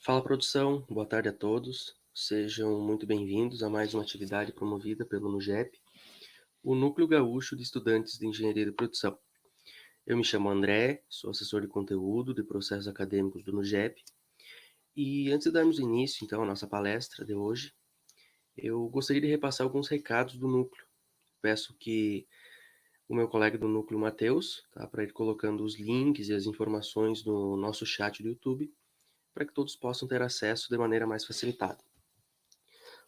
Fala produção, boa tarde a todos. Sejam muito bem-vindos a mais uma atividade promovida pelo NUGEP, o Núcleo Gaúcho de Estudantes de Engenharia de Produção. Eu me chamo André, sou assessor de conteúdo de processos acadêmicos do NUGEP. E antes de darmos início, então, à nossa palestra de hoje, eu gostaria de repassar alguns recados do núcleo. Peço que o meu colega do núcleo, Matheus, para ir colocando os links e as informações no nosso chat do YouTube, para que todos possam ter acesso de maneira mais facilitada.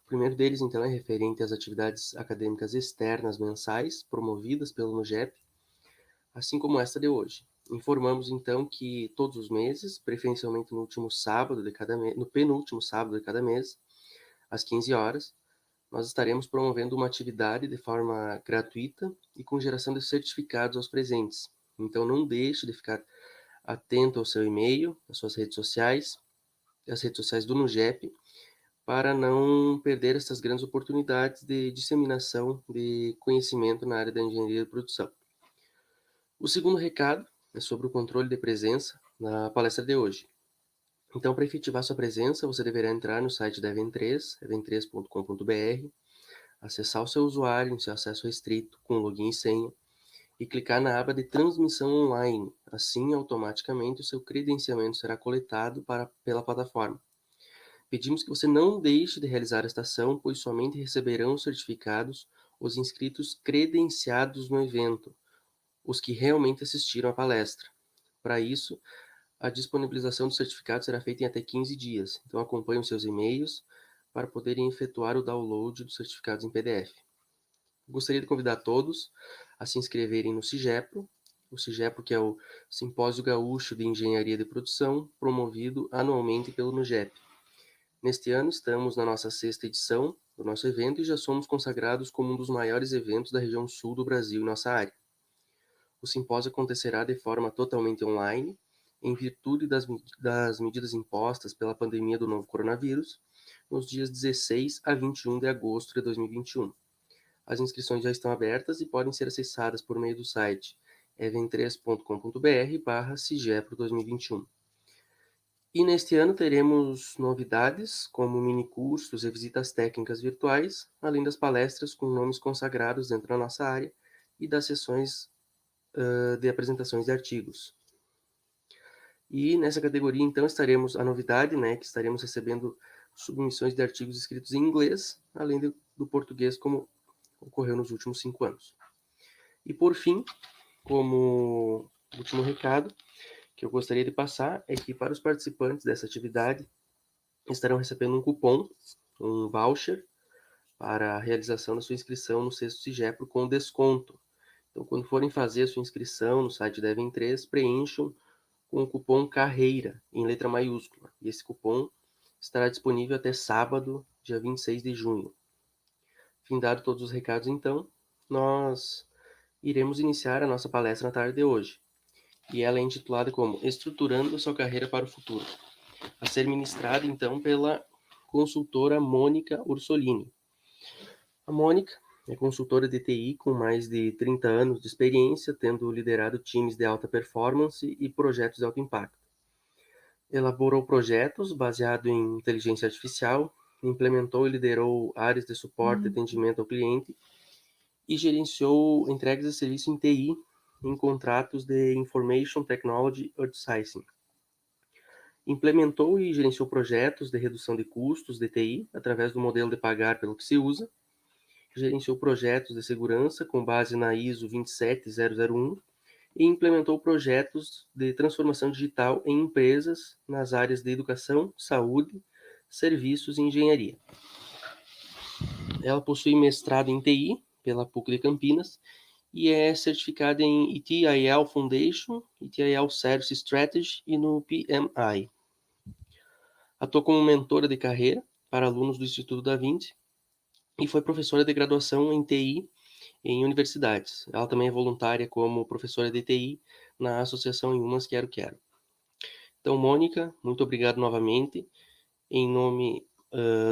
O primeiro deles, então, é referente às atividades acadêmicas externas mensais promovidas pelo NUGEP, assim como esta de hoje. Informamos, então, que todos os meses, preferencialmente no último sábado de cada mês, no penúltimo sábado de cada mês, às 15 horas, nós estaremos promovendo uma atividade de forma gratuita e com geração de certificados aos presentes. Então, não deixe de ficar atento ao seu e-mail, às suas redes sociais, às redes sociais do NUGEP, para não perder essas grandes oportunidades de disseminação de conhecimento na área da engenharia de produção. O segundo recado é sobre o controle de presença na palestra de hoje. Então, para efetivar sua presença, você deverá entrar no site da Event3, event3.com.br, acessar o seu usuário em seu acesso restrito com login e senha e clicar na aba de transmissão online. Assim, automaticamente, o seu credenciamento será coletado pela plataforma. Pedimos que você não deixe de realizar esta ação, pois somente receberão os certificados os inscritos credenciados no evento, os que realmente assistiram à palestra. Para isso, a disponibilização do certificado será feita em até 15 dias, então acompanhe os seus e-mails para poderem efetuar o download dos certificados em PDF. Gostaria de convidar todos a se inscreverem no CIGEPRO, o CIGEPRO que é o Simpósio Gaúcho de Engenharia de Produção, promovido anualmente pelo NUGEP. Neste ano, estamos na nossa 6ª edição do nosso evento e já somos consagrados como um dos maiores eventos da região sul do Brasil em nossa área. O simpósio acontecerá de forma totalmente online, em virtude das medidas impostas pela pandemia do novo coronavírus, nos dias 16 a 21 de agosto de 2021. As inscrições já estão abertas e podem ser acessadas por meio do site event3.com.br/cigepro 2021. E neste ano teremos novidades, como minicursos e visitas técnicas virtuais, além das palestras com nomes consagrados dentro da nossa área e das sessões de apresentações de artigos. E nessa categoria, então, estaremos, a novidade, né, que estaremos recebendo submissões de artigos escritos em inglês, além do português, como ocorreu nos últimos 5 anos. E por fim, como último recado, que eu gostaria de passar é que para os participantes dessa atividade estarão recebendo um cupom, um voucher, para a realização da sua inscrição no sexto CIGEPRO com desconto. Então, quando forem fazer a sua inscrição no site da Event3, preencham com o cupom CARREIRA, em letra maiúscula. E esse cupom estará disponível até sábado, dia 26 de junho. Findado todos os recados, então, nós iremos iniciar a nossa palestra na tarde de hoje. E ela é intitulada como Estruturando a sua carreira para o futuro, a ser ministrada, então, pela consultora Mônica Ursolini. A Mônica é consultora de TI com mais de 30 anos de experiência, tendo liderado times de alta performance e projetos de alto impacto. Elaborou projetos baseados em inteligência artificial, implementou e liderou áreas de suporte e atendimento ao cliente e gerenciou entregas de serviço em TI em contratos de Information Technology Outsourcing. Implementou e gerenciou projetos de redução de custos de TI através do modelo de pagar pelo que se usa. Gerenciou projetos de segurança com base na ISO 27001 e implementou projetos de transformação digital em empresas nas áreas de educação, saúde, serviços e engenharia. Ela possui mestrado em TI pela PUC de Campinas e é certificada em ETIL Foundation, ETIL Service Strategy e no PMI. Atuou como mentora de carreira para alunos do Instituto Da Vinci e foi professora de graduação em TI em universidades. Ela também é voluntária como professora de TI na Associação Inhumas Quero Quero. Então, Mônica, muito obrigado novamente, em nome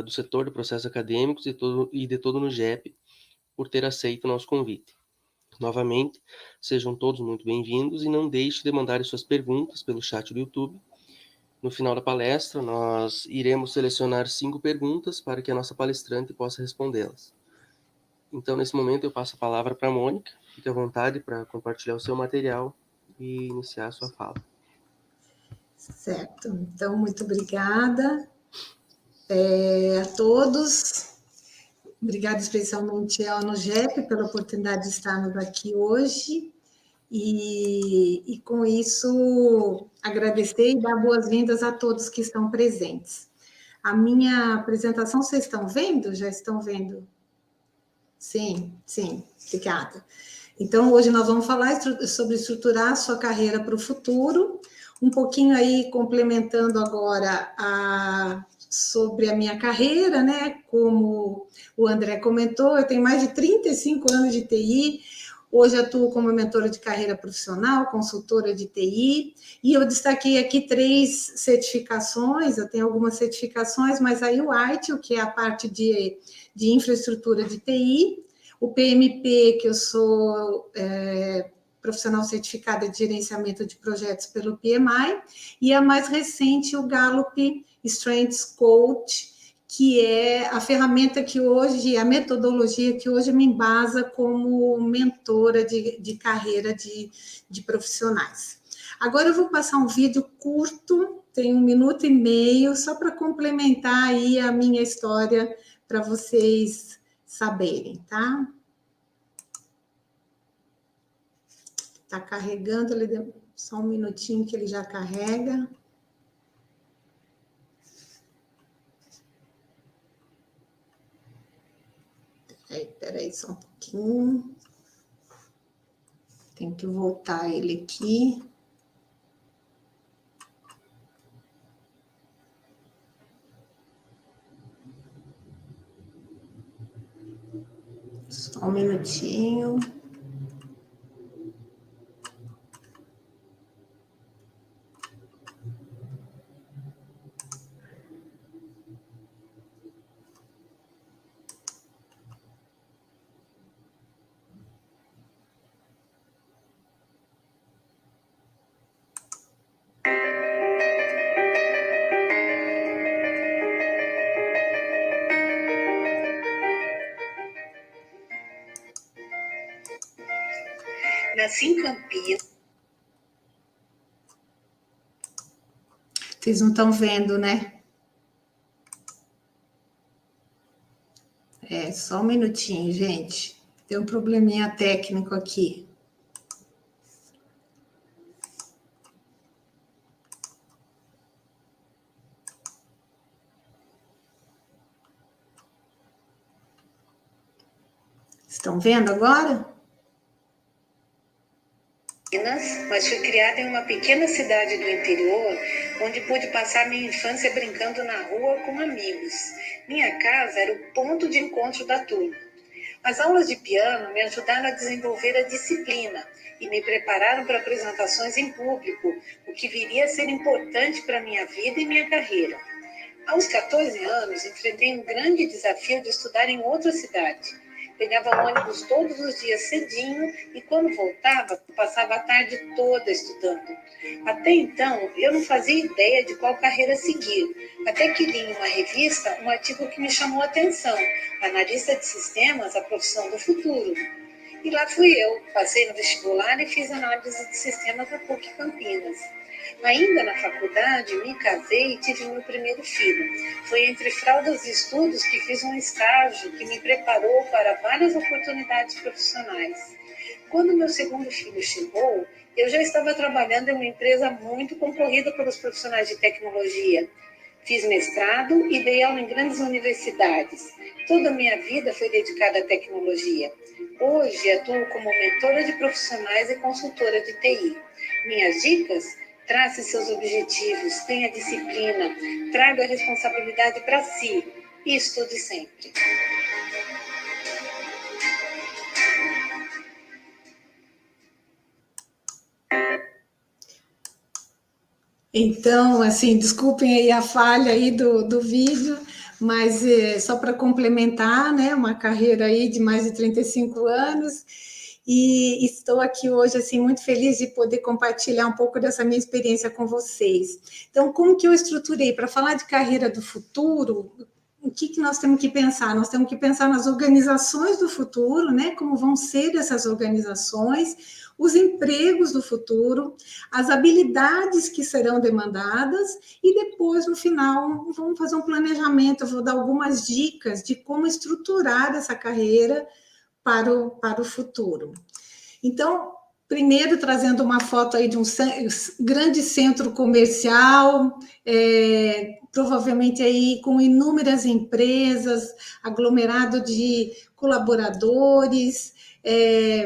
do setor de processos acadêmicos e de todo o NUGEP, por ter aceito o nosso convite. Novamente, sejam todos muito bem-vindos e não deixe de mandar suas perguntas pelo chat do YouTube, No final da palestra, nós iremos selecionar 5 perguntas para que a nossa palestrante possa respondê-las. Então, nesse momento, eu passo a palavra para a Mônica. Fique à vontade para compartilhar o seu material e iniciar a sua fala. Certo. Então, muito obrigada a todos. Obrigada especialmente ao NUGEP pela oportunidade de estarmos aqui hoje. E com isso, agradecer e dar boas-vindas a todos que estão presentes. A minha apresentação, vocês estão vendo? Já estão vendo? Sim, obrigada. Então, hoje nós vamos falar sobre estruturar a sua carreira para o futuro, um pouquinho aí complementando agora sobre a minha carreira, né? Como o André comentou, eu tenho mais de 35 anos de TI. Hoje atuo como mentora de carreira profissional, consultora de TI, e eu destaquei aqui 3 certificações. Eu tenho algumas certificações, mas aí o ITIL, que é a parte de infraestrutura de TI, o PMP, que eu sou profissional certificada de gerenciamento de projetos pelo PMI, e a mais recente, o Gallup Strengths Coach, que é a ferramenta que hoje, a metodologia que hoje me embasa como mentora de carreira de profissionais. Agora eu vou passar um vídeo curto, tem 1 minuto e meio, só para complementar aí a minha história, para vocês saberem, tá? Tá carregando, só 1 minutinho que ele já carrega. Peraí, só um pouquinho. Tem que voltar ele aqui. Só 1 minutinho. Nasci em Campinas. Vocês não estão vendo, né? Só 1 minutinho, gente. Tem um probleminha técnico aqui. Estão vendo agora? Mas fui criada em uma pequena cidade do interior, onde pude passar minha infância brincando na rua com amigos. Minha casa era o ponto de encontro da turma. As aulas de piano me ajudaram a desenvolver a disciplina e me prepararam para apresentações em público, o que viria a ser importante para minha vida e minha carreira. Aos 14 anos, enfrentei um grande desafio de estudar em outra cidade. Pegava ônibus todos os dias cedinho e, quando voltava, passava a tarde toda estudando. Até então, eu não fazia ideia de qual carreira seguir, até que li em uma revista um artigo que me chamou a atenção: analista de sistemas, a profissão do futuro. E lá fui eu, passei no vestibular e fiz análise de sistemas na PUC Campinas. Ainda na faculdade, me casei e tive meu primeiro filho. Foi entre fraldas e estudos que fiz um estágio que me preparou para várias oportunidades profissionais. Quando meu segundo filho chegou, eu já estava trabalhando em uma empresa muito concorrida pelos profissionais de tecnologia. Fiz mestrado e dei aula em grandes universidades. Toda a minha vida foi dedicada à tecnologia. Hoje atuo como mentora de profissionais e consultora de TI. Minhas dicas? Trace seus objetivos, tenha disciplina, traga a responsabilidade para si e estude sempre. Então, assim, desculpem aí a falha aí do vídeo, mas só para complementar, né, uma carreira aí de mais de 35 anos, e estou aqui hoje assim muito feliz de poder compartilhar um pouco dessa minha experiência com vocês. Então, como que eu estruturei para falar de carreira do futuro? O que nós temos que pensar? Nós temos que pensar nas organizações do futuro, né? Como vão ser essas organizações, os empregos do futuro, as habilidades que serão demandadas e depois, no final, vamos fazer um planejamento, eu vou dar algumas dicas de como estruturar essa carreira para o futuro. Então, primeiro trazendo uma foto aí de um grande centro comercial, provavelmente aí com inúmeras empresas, aglomerado de colaboradores,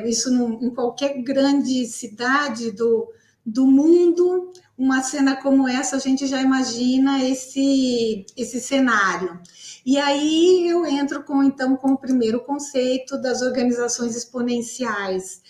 isso em qualquer grande cidade do mundo, uma cena como essa, a gente já imagina esse cenário. E aí eu entro com o primeiro conceito das organizações exponenciais.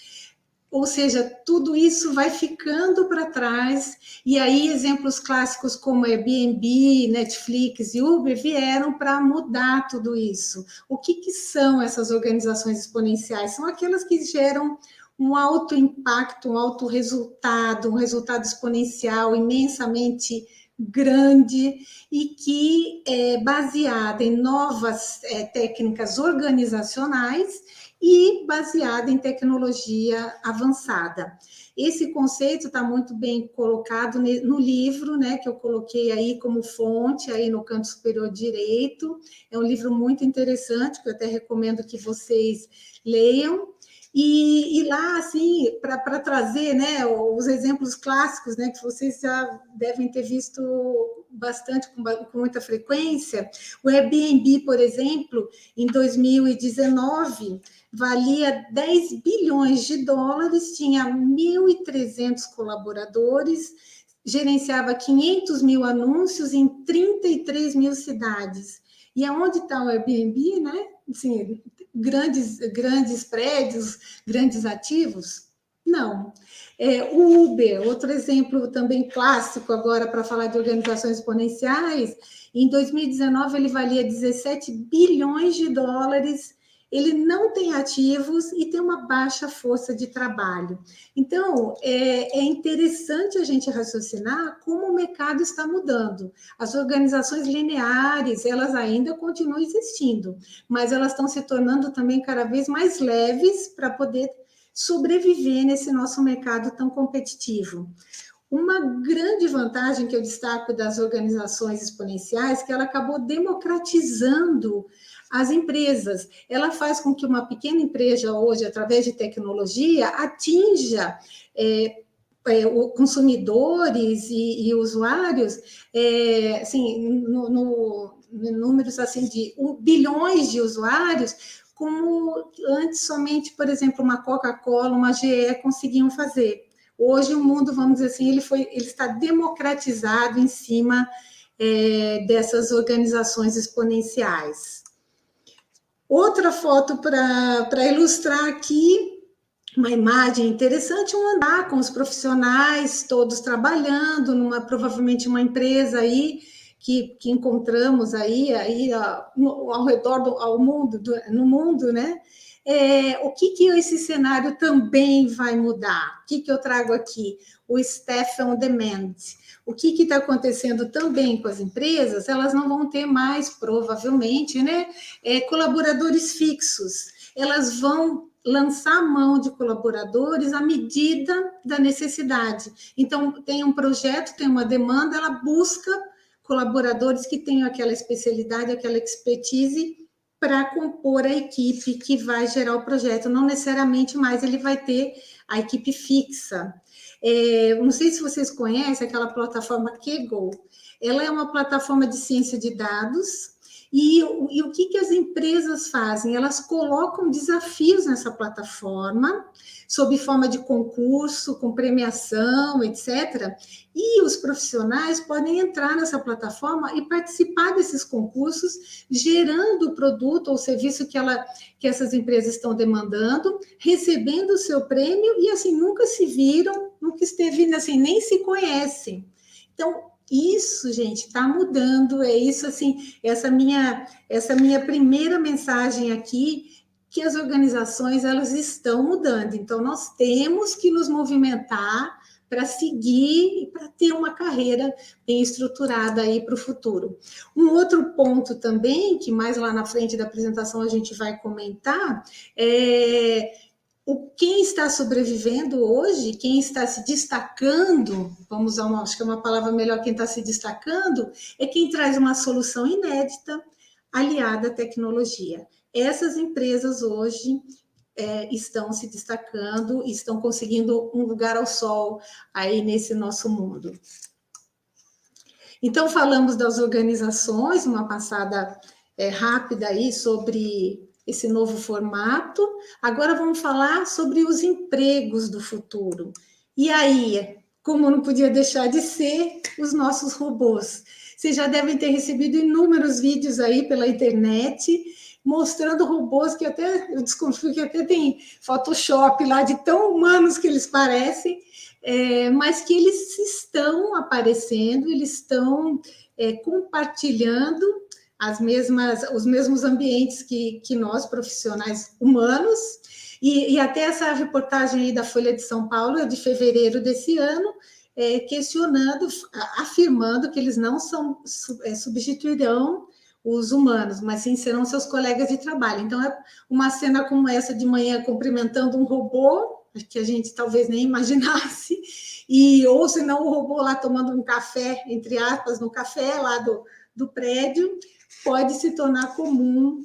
Ou seja, tudo isso vai ficando para trás, e aí exemplos clássicos como Airbnb, Netflix e Uber vieram para mudar tudo isso. O que são essas organizações exponenciais? São aquelas que geram um alto impacto, um alto resultado, um resultado exponencial imensamente grande e que é baseada em novas técnicas organizacionais e baseada em tecnologia avançada. Esse conceito está muito bem colocado no livro, né, que eu coloquei aí como fonte, aí no canto superior direito. É um livro muito interessante, que eu até recomendo que vocês leiam. E lá, assim, para trazer, né, os exemplos clássicos, né, que vocês já devem ter visto bastante, com muita frequência, o Airbnb, por exemplo, em 2019, valia 10 bilhões de dólares, tinha 1.300 colaboradores, gerenciava 500 mil anúncios em 33 mil cidades. E aonde está o Airbnb, né? Assim, grandes prédios, grandes ativos? Não. O Uber, outro exemplo também clássico agora para falar de organizações exponenciais, em 2019 ele valia 17 bilhões de dólares, ele não tem ativos e tem uma baixa força de trabalho. Então, é interessante a gente raciocinar como o mercado está mudando. As organizações lineares, elas ainda continuam existindo, mas elas estão se tornando também cada vez mais leves para poder sobreviver nesse nosso mercado tão competitivo. Uma grande vantagem que eu destaco das organizações exponenciais é que ela acabou democratizando as empresas. Ela faz com que uma pequena empresa hoje, através de tecnologia, atinja consumidores e usuários, assim, números assim de bilhões de usuários, como antes somente, por exemplo, uma Coca-Cola, uma GE conseguiam fazer. Hoje o mundo, vamos dizer assim, ele está democratizado em cima dessas organizações exponenciais. Outra foto para ilustrar aqui, uma imagem interessante, um andar com os profissionais todos trabalhando provavelmente uma empresa aí que encontramos aí ao redor no mundo, né? O que esse cenário também vai mudar? O que eu trago aqui? O Staff on Demand. O que está acontecendo também com as empresas? Elas não vão ter mais, provavelmente, né, colaboradores fixos. Elas vão lançar a mão de colaboradores à medida da necessidade. Então, tem um projeto, tem uma demanda, ela busca colaboradores que tenham aquela especialidade, aquela expertise para compor a equipe que vai gerar o projeto. Não necessariamente mais ele vai ter a equipe fixa. Não sei se vocês conhecem aquela plataforma Kaggle. Ela é uma plataforma de ciência de dados. E o que as empresas fazem? Elas colocam desafios nessa plataforma, sob forma de concurso, com premiação, etc. E os profissionais podem entrar nessa plataforma e participar desses concursos, gerando o produto ou serviço que essas empresas estão demandando, recebendo o seu prêmio e, assim, nunca se viram, nunca esteve, assim, nem se conhecem. Então, isso, gente, está mudando, é isso, assim, essa minha primeira mensagem aqui, que as organizações elas estão mudando. Então, nós temos que nos movimentar para seguir e para ter uma carreira bem estruturada aí para o futuro. Um outro ponto também, que mais lá na frente da apresentação a gente vai comentar, é quem está sobrevivendo hoje, quem está se destacando, vamos usar acho que é uma palavra melhor, quem está se destacando, é quem traz uma solução inédita aliada à tecnologia. Essas empresas hoje estão se destacando, estão conseguindo um lugar ao sol aí nesse nosso mundo. Então, falamos das organizações, uma passada rápida aí sobre esse novo formato. Agora vamos falar sobre os empregos do futuro. E aí, como não podia deixar de ser, os nossos robôs. Vocês já devem ter recebido inúmeros vídeos aí pela internet, mostrando robôs que até, eu desconfio que até tem Photoshop lá, de tão humanos que eles parecem, mas que eles estão aparecendo, eles estão compartilhando os mesmos ambientes que nós, profissionais humanos, e até essa reportagem aí da Folha de São Paulo, de fevereiro desse ano, questionando, afirmando que eles não substituirão os humanos, mas sim serão seus colegas de trabalho. Então, é uma cena como essa de manhã, cumprimentando um robô, que a gente talvez nem imaginasse, ou se não, o robô lá tomando um café, entre aspas, no café lá do prédio, pode se tornar comum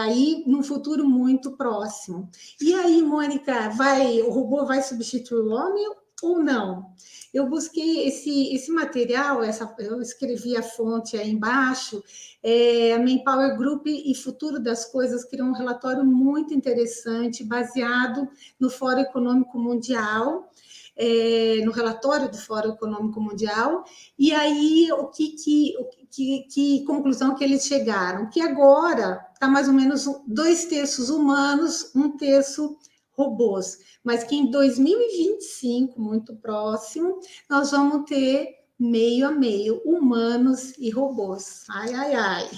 aí num futuro muito próximo. E aí, Mônica, o robô vai substituir o homem ou não? Eu busquei esse material, eu escrevi a fonte aí embaixo, a Manpower Group e Futuro das Coisas criou um relatório muito interessante, baseado no Fórum Econômico Mundial, no relatório do Fórum Econômico Mundial, e aí que conclusão que eles chegaram? Que agora está mais ou menos 2/3 humanos, 1/3 robôs, mas que em 2025, muito próximo, nós vamos ter meio a meio, humanos e robôs. Ai, ai, ai.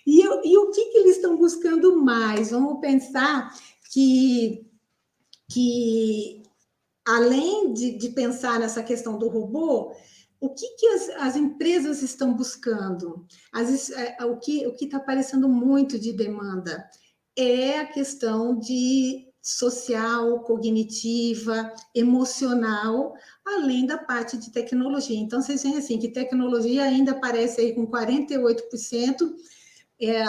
E o que eles estão buscando mais? Vamos pensar que além de pensar nessa questão do robô, o que as empresas estão buscando? O que está aparecendo muito de demanda é a questão de social, cognitiva, emocional, além da parte de tecnologia. Então, vocês veem assim, que tecnologia ainda aparece aí com 48%,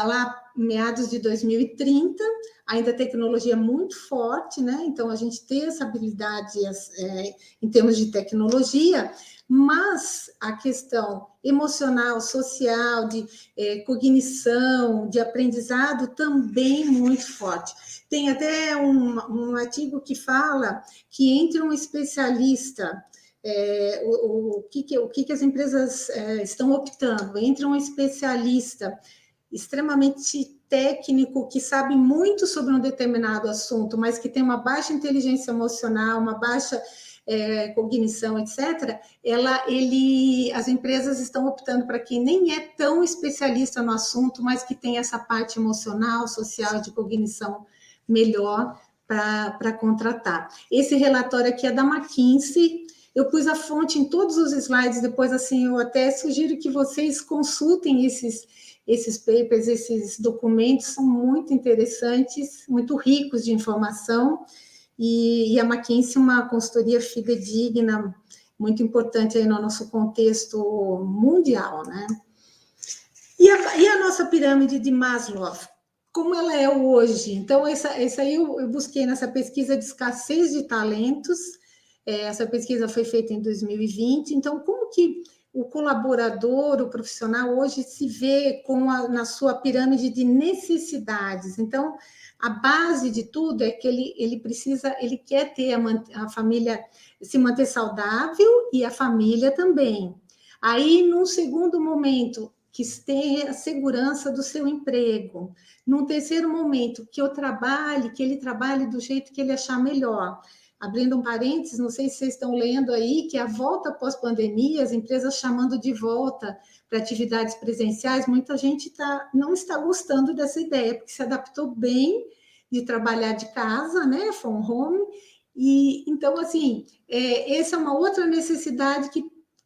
lá meados de 2030, ainda a tecnologia muito forte, né? Então, a gente tem essa habilidade em termos de tecnologia, mas a questão emocional, social, de cognição, de aprendizado, também muito forte. Tem até um artigo que fala que entre um especialista, o que as empresas estão optando, entre um especialista extremamente técnico, que sabe muito sobre um determinado assunto, mas que tem uma baixa inteligência emocional, uma baixa cognição, etc., as empresas estão optando para quem nem é tão especialista no assunto, mas que tem essa parte emocional, social, de cognição melhor para contratar. Esse relatório aqui é da McKinsey. Eu pus a fonte em todos os slides, depois, assim, eu até sugiro que vocês consultem esses papers, esses documentos, são muito interessantes, muito ricos de informação, e a McKinsey é uma consultoria fidedigna, muito importante aí no nosso contexto mundial, né? E a nossa pirâmide de Maslow, como ela é hoje? Então, essa aí eu busquei nessa pesquisa de escassez de talentos, essa pesquisa foi feita em 2020, então, como que o colaborador, o profissional, hoje se vê na sua pirâmide de necessidades? Então, a base de tudo é que ele quer ter a família, se manter saudável e a família também. Aí, num segundo momento, que tenha a segurança do seu emprego. Num terceiro momento, que ele trabalhe do jeito que ele achar melhor. abrindo um parênteses, não sei se vocês estão lendo aí, que a volta pós-pandemia, as empresas chamando de volta para atividades presenciais, muita gente não está gostando dessa ideia, porque se adaptou bem de trabalhar de casa, né, from home, e então, assim, essa é uma outra necessidade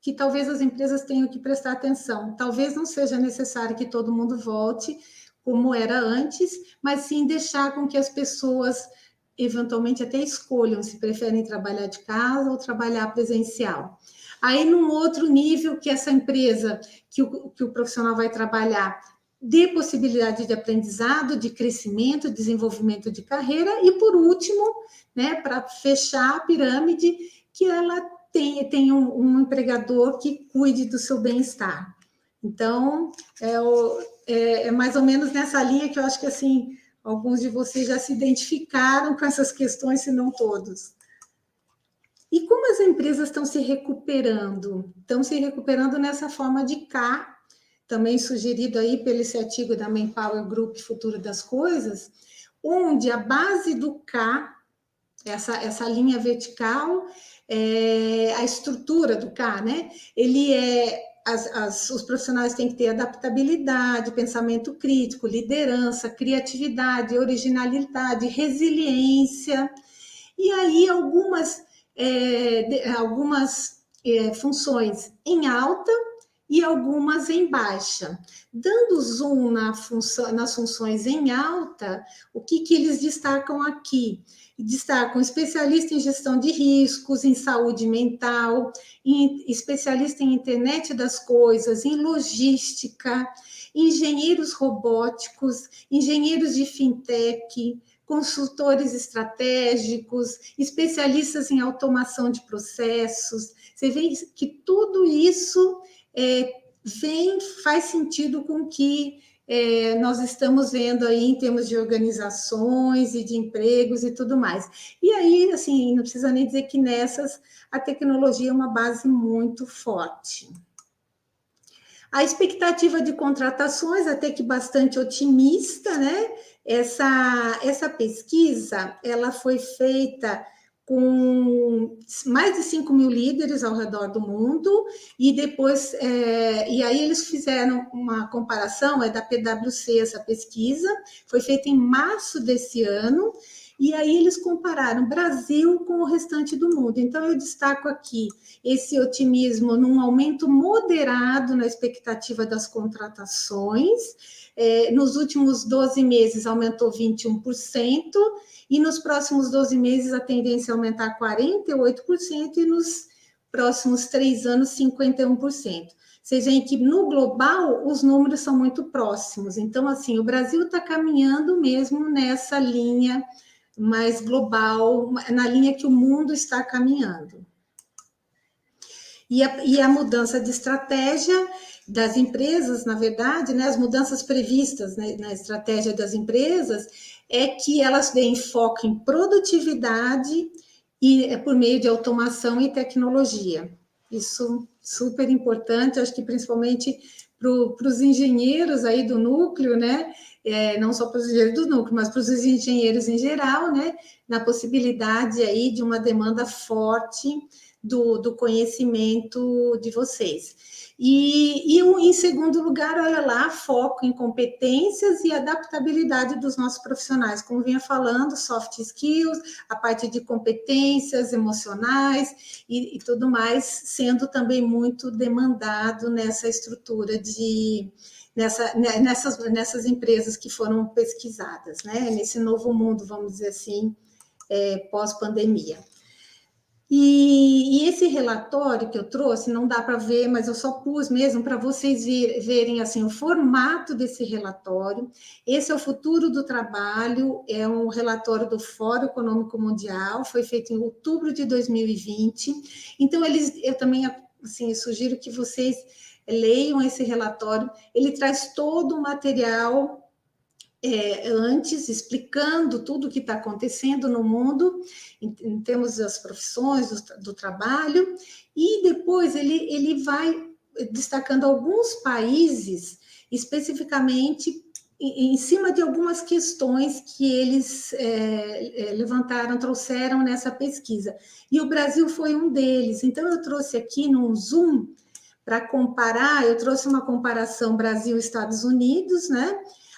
que talvez as empresas tenham que prestar atenção. Talvez não seja necessário que todo mundo volte como era antes, mas sim deixar com que as pessoas eventualmente até escolham se preferem trabalhar de casa ou trabalhar presencial. Aí, num outro nível, que essa empresa, que o profissional vai trabalhar, dê possibilidade de aprendizado, de crescimento, desenvolvimento de carreira, e, por último, né, para fechar a pirâmide, que ela tenha um empregador que cuide do seu bem-estar. Então, é mais ou menos nessa linha que eu acho que, assim, alguns de vocês já se identificaram com essas questões, se não todos. E como as empresas estão se recuperando? Estão se recuperando nessa forma de K, também sugerido aí pelo esse artigo da Manpower Group, Futuro das Coisas, onde a base do K, essa linha vertical, a estrutura do K, né? Ele os profissionais têm que ter adaptabilidade, pensamento crítico, liderança, criatividade, originalidade, resiliência, e aí algumas funções em alta e algumas em baixa. Dando zoom nas funções em alta, o que eles destacam aqui? Destacam especialista em gestão de riscos, em saúde mental, especialista em internet das coisas, em logística, engenheiros robóticos, engenheiros de fintech, consultores estratégicos, especialistas em automação de processos. Você vê que tudo isso faz sentido com o que nós estamos vendo aí em termos de organizações e de empregos e tudo mais. E aí, assim, não precisa nem dizer que nessas a tecnologia é uma base muito forte. A expectativa de contratações, até que bastante otimista, né? Essa pesquisa, ela foi feita com mais de 5 mil líderes ao redor do mundo, e depois, e aí eles fizeram uma comparação, é da PwC essa pesquisa, foi feita em março desse ano, e aí eles compararam Brasil com o restante do mundo. Então, eu destaco aqui esse otimismo num aumento moderado na expectativa das contratações. Nos últimos 12 meses aumentou 21%, e nos próximos 12 meses a tendência é aumentar 48%, e nos próximos 3 anos 51%. Vocês veem que no global os números são muito próximos. Então, assim, o Brasil está caminhando mesmo nessa linha mais global, na linha que o mundo está caminhando. E a mudança de estratégia das empresas, na verdade, né, as mudanças previstas, né, na estratégia das empresas, é que elas deem foco em produtividade e por meio de automação e tecnologia. Isso super importante, acho que principalmente para os engenheiros aí do núcleo, né? Não só para os engenheiros do núcleo, mas para os engenheiros em geral, né? Na possibilidade aí de uma demanda forte do conhecimento de vocês. E em segundo lugar, olha lá, foco em competências e adaptabilidade dos nossos profissionais, como vinha falando, soft skills, a parte de competências emocionais e tudo mais, sendo também muito demandado nessa estrutura nessas empresas que foram pesquisadas, né? Nesse novo mundo, vamos dizer assim, pós-pandemia. E esse relatório que eu trouxe, não dá para ver, mas eu só pus mesmo para vocês verem assim, o formato desse relatório. Esse é o Futuro do Trabalho, é um relatório do Fórum Econômico Mundial, foi feito em outubro de 2020. Então, eu também assim, sugiro que vocês leiam esse relatório. Ele traz todo o material antes, explicando tudo o que está acontecendo no mundo, em termos das profissões, do trabalho, e depois ele vai destacando alguns países, especificamente em cima de algumas questões que eles levantaram, trouxeram nessa pesquisa. E o Brasil foi um deles. Então, eu trouxe aqui num zoom para comparar, eu trouxe uma comparação Brasil-Estados Unidos, né?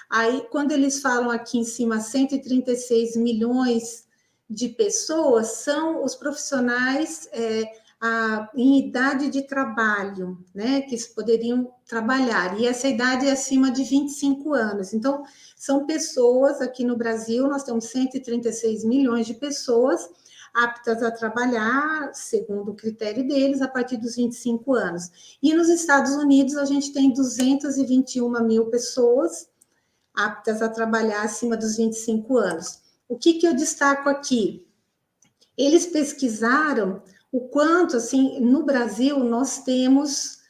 Aí, quando eles falam aqui em cima, 136 milhões de pessoas, são os profissionais em idade de trabalho, né, que poderiam trabalhar, e essa idade é acima de 25 anos. Então, são pessoas, aqui no Brasil, nós temos 136 milhões de pessoas aptas a trabalhar, segundo o critério deles, a partir dos 25 anos. E nos Estados Unidos, a gente tem 221 mil pessoas aptas a trabalhar acima dos 25 anos. O que eu destaco aqui? Eles pesquisaram o quanto, assim, no Brasil, nós temos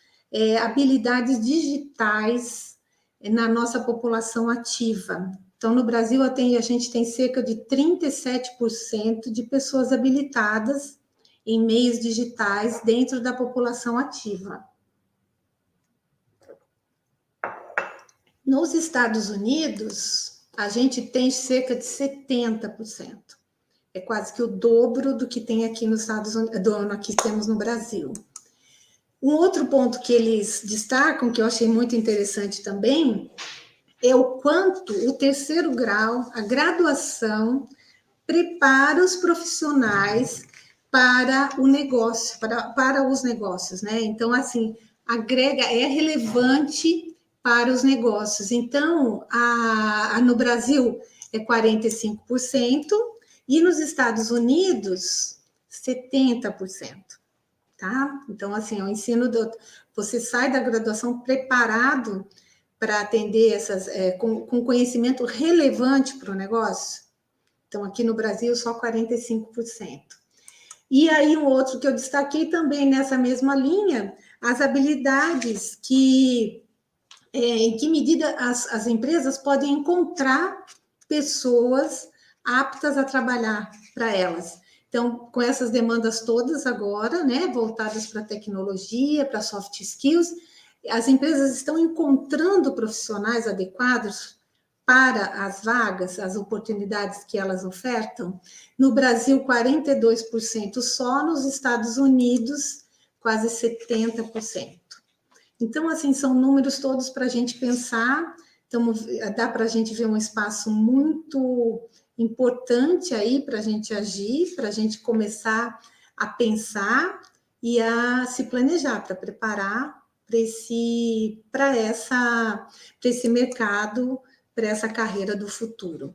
habilidades digitais na nossa população ativa. Então, no Brasil, a gente tem cerca de 37% de pessoas habilitadas em meios digitais dentro da população ativa. Nos Estados Unidos, a gente tem cerca de 70%. É quase que o dobro do que tem aqui nos Estados Unidos, do ano que temos no Brasil. Um outro ponto que eles destacam, que eu achei muito interessante também, é o quanto o terceiro grau, a graduação, prepara os profissionais para o negócio, para os negócios, né? Então, assim, agrega, é relevante para os negócios. Então, no Brasil é 45%, e nos Estados Unidos, 70%, tá? Então, assim, o ensino, você sai da graduação preparado para atender com conhecimento relevante para o negócio. Então, aqui no Brasil, só 45%. E aí, um outro que eu destaquei também nessa mesma linha, as habilidades em que medida as empresas podem encontrar pessoas aptas a trabalhar para elas. Então, com essas demandas todas agora, né, voltadas para a tecnologia, para soft skills, as empresas estão encontrando profissionais adequados para as vagas, as oportunidades que elas ofertam. No Brasil, 42% só, nos Estados Unidos, quase 70%. Então, assim, são números todos para a gente pensar. Então, dá para a gente ver um espaço muito importante aí para a gente agir, para a gente começar a pensar e a se planejar, para preparar para esse mercado, para essa carreira do futuro.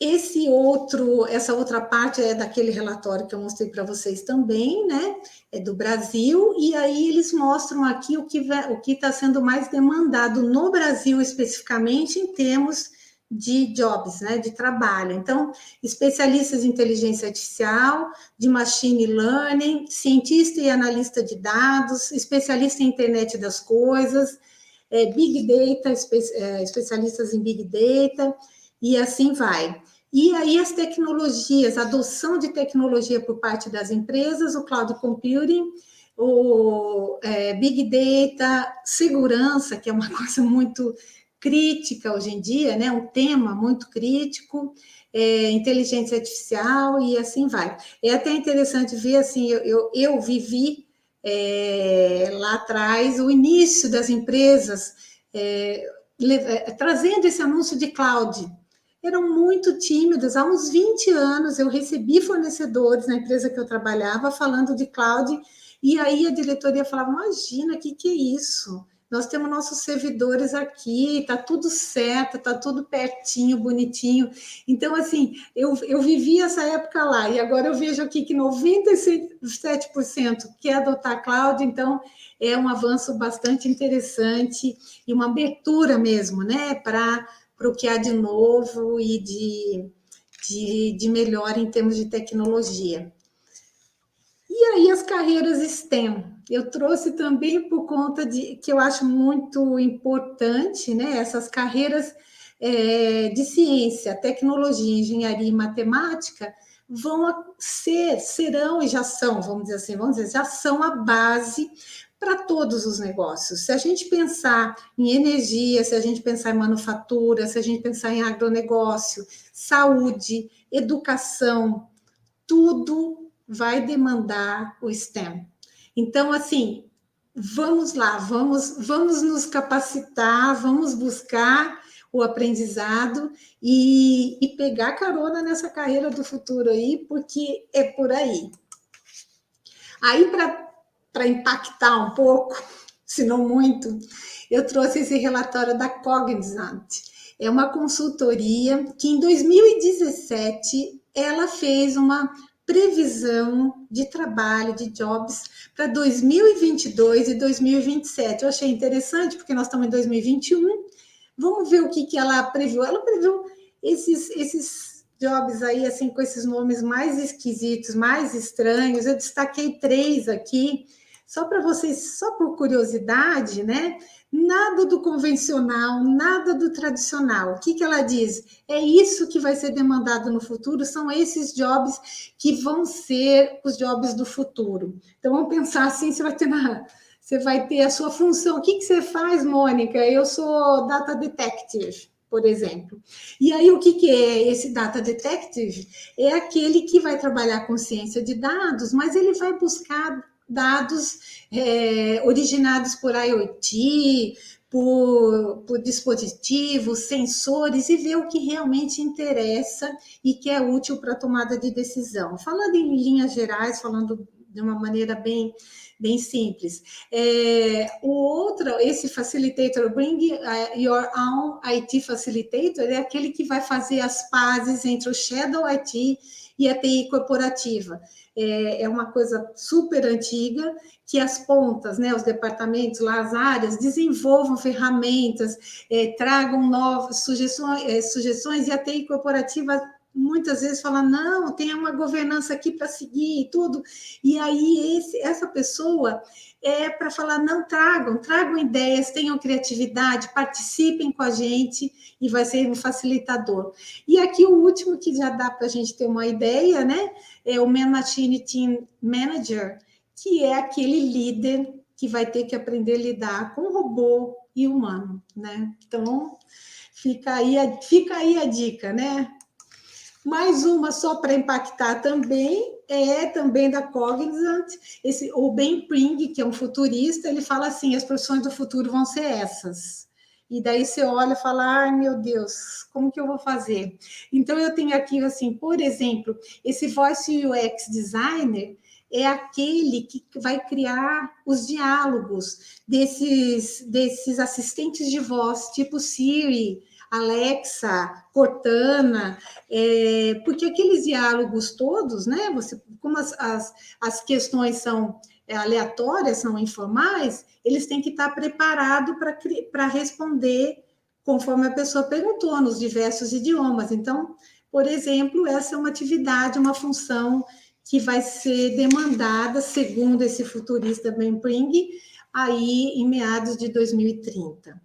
Essa outra parte é daquele relatório que eu mostrei para vocês também, né? É do Brasil, e aí eles mostram aqui o que está sendo mais demandado no Brasil, especificamente em termos de jobs, né? De trabalho. Então, especialistas em inteligência artificial, de machine learning, cientista e analista de dados, especialista em internet das coisas, big data, especialistas em big data, e assim vai. E aí as tecnologias, a adoção de tecnologia por parte das empresas, o cloud computing, o big data, segurança, que é uma coisa muito crítica hoje em dia, né? Um tema muito crítico, inteligência artificial e assim vai. É até interessante ver, assim, eu vivi lá atrás o início das empresas trazendo esse anúncio de cloud. Eram muito tímidas. Há uns 20 anos eu recebi fornecedores na empresa que eu trabalhava falando de cloud, e aí a diretoria falava, imagina, o que é isso? Nós temos nossos servidores aqui, está tudo certo, está tudo pertinho, bonitinho. Então, assim, eu vivi essa época lá, e agora eu vejo aqui que 97% quer adotar cloud, então é um avanço bastante interessante e uma abertura mesmo, né, para o que há de novo e de melhor em termos de tecnologia. E aí as carreiras STEM, eu trouxe também por conta que eu acho muito importante, né? Essas carreiras de ciência, tecnologia, engenharia e matemática serão e já são, já são a base para todos os negócios. Se a gente pensar em energia, se a gente pensar em manufatura, se a gente pensar em agronegócio, saúde, educação, tudo vai demandar o STEM. Então, assim, vamos lá, vamos nos capacitar, vamos buscar o aprendizado e pegar carona nessa carreira do futuro aí, porque é por aí. Aí, para impactar um pouco, se não muito, eu trouxe esse relatório da Cognizant. É uma consultoria que em 2017 ela fez uma previsão de trabalho, de jobs, para 2022 e 2027. Eu achei interessante, porque nós estamos em 2021. Vamos ver o que ela previu. Ela previu esses jobs aí, assim, com esses nomes mais esquisitos, mais estranhos. Eu destaquei 3 aqui, só para vocês, só por curiosidade, né? Nada do convencional, nada do tradicional. O que ela diz? É isso que vai ser demandado no futuro, são esses jobs que vão ser os jobs do futuro. Então, vamos pensar assim, você vai ter a sua função. O que você faz, Mônica? Eu sou data detective, por exemplo. E aí, o que é esse data detective? É aquele que vai trabalhar com ciência de dados, mas ele vai buscar dados originados por IoT, por dispositivos, sensores, e ver o que realmente interessa e que é útil para a tomada de decisão. Falando em linhas gerais, falando de uma maneira bem simples. Esse facilitator, Bring Your Own IT Facilitator, é aquele que vai fazer as pazes entre o Shadow IT e a TI corporativa. É uma coisa super antiga, que as pontas, né, os departamentos, lá, as áreas, desenvolvam ferramentas, tragam novas sugestões, e a TI corporativa muitas vezes fala, não, tem uma governança aqui para seguir e tudo, e aí essa pessoa é para falar, não, tragam ideias, tenham criatividade, participem com a gente, e vai ser um facilitador. E aqui o último, que já dá para a gente ter uma ideia, né, é o Man Machine Team Manager, que é aquele líder que vai ter que aprender a lidar com robô e humano, né? Então, fica aí a dica, né? Mais uma só para impactar também, também da Cognizant, o Ben Pring, que é um futurista, ele fala assim, as profissões do futuro vão ser essas. E daí você olha e fala, ai meu Deus, como que eu vou fazer? Então eu tenho aqui, assim, por exemplo, esse Voice UX Designer é aquele que vai criar os diálogos desses assistentes de voz, tipo Siri, Alexa, Cortana, porque aqueles diálogos todos, né? Como as questões são aleatórias, são informais, eles têm que estar preparados para responder conforme a pessoa perguntou, nos diversos idiomas. Então, por exemplo, essa é uma atividade, uma função que vai ser demandada, segundo esse futurista Ben Pring, aí em meados de 2030.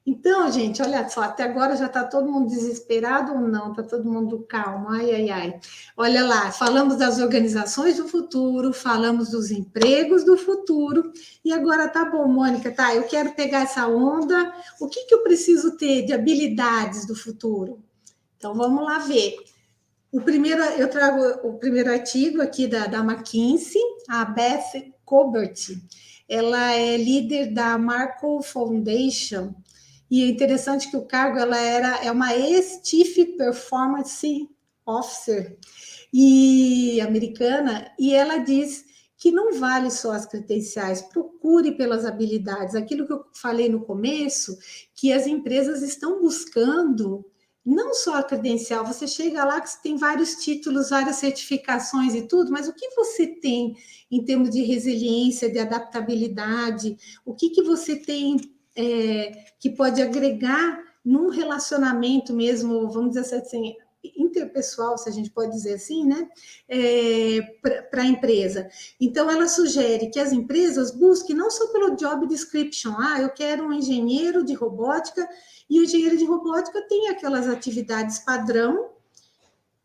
Então, gente, olha só, até agora já está todo mundo desesperado ou não? Está todo mundo calmo? Ai. Olha lá, falamos das organizações do futuro, falamos dos empregos do futuro, e agora tá bom, Mônica, tá? Eu quero pegar essa onda. O que eu preciso ter de habilidades do futuro? Então, vamos lá ver. Eu trago o primeiro artigo aqui da McKinsey, a Beth Colbert. Ela é líder da Marco Foundation, e é interessante que o cargo é uma ex-Chief Performance Officer e americana, e ela diz que não vale só as credenciais, procure pelas habilidades. Aquilo que eu falei no começo, que as empresas estão buscando não só a credencial, você chega lá que você tem vários títulos, várias certificações e tudo, mas o que você tem em termos de resiliência, de adaptabilidade, o que você tem que pode agregar num relacionamento mesmo, vamos dizer assim, interpessoal, se a gente pode dizer assim, né, para a empresa. Então, ela sugere que as empresas busquem não só pelo job description, eu quero um engenheiro de robótica, e o engenheiro de robótica tem aquelas atividades padrão,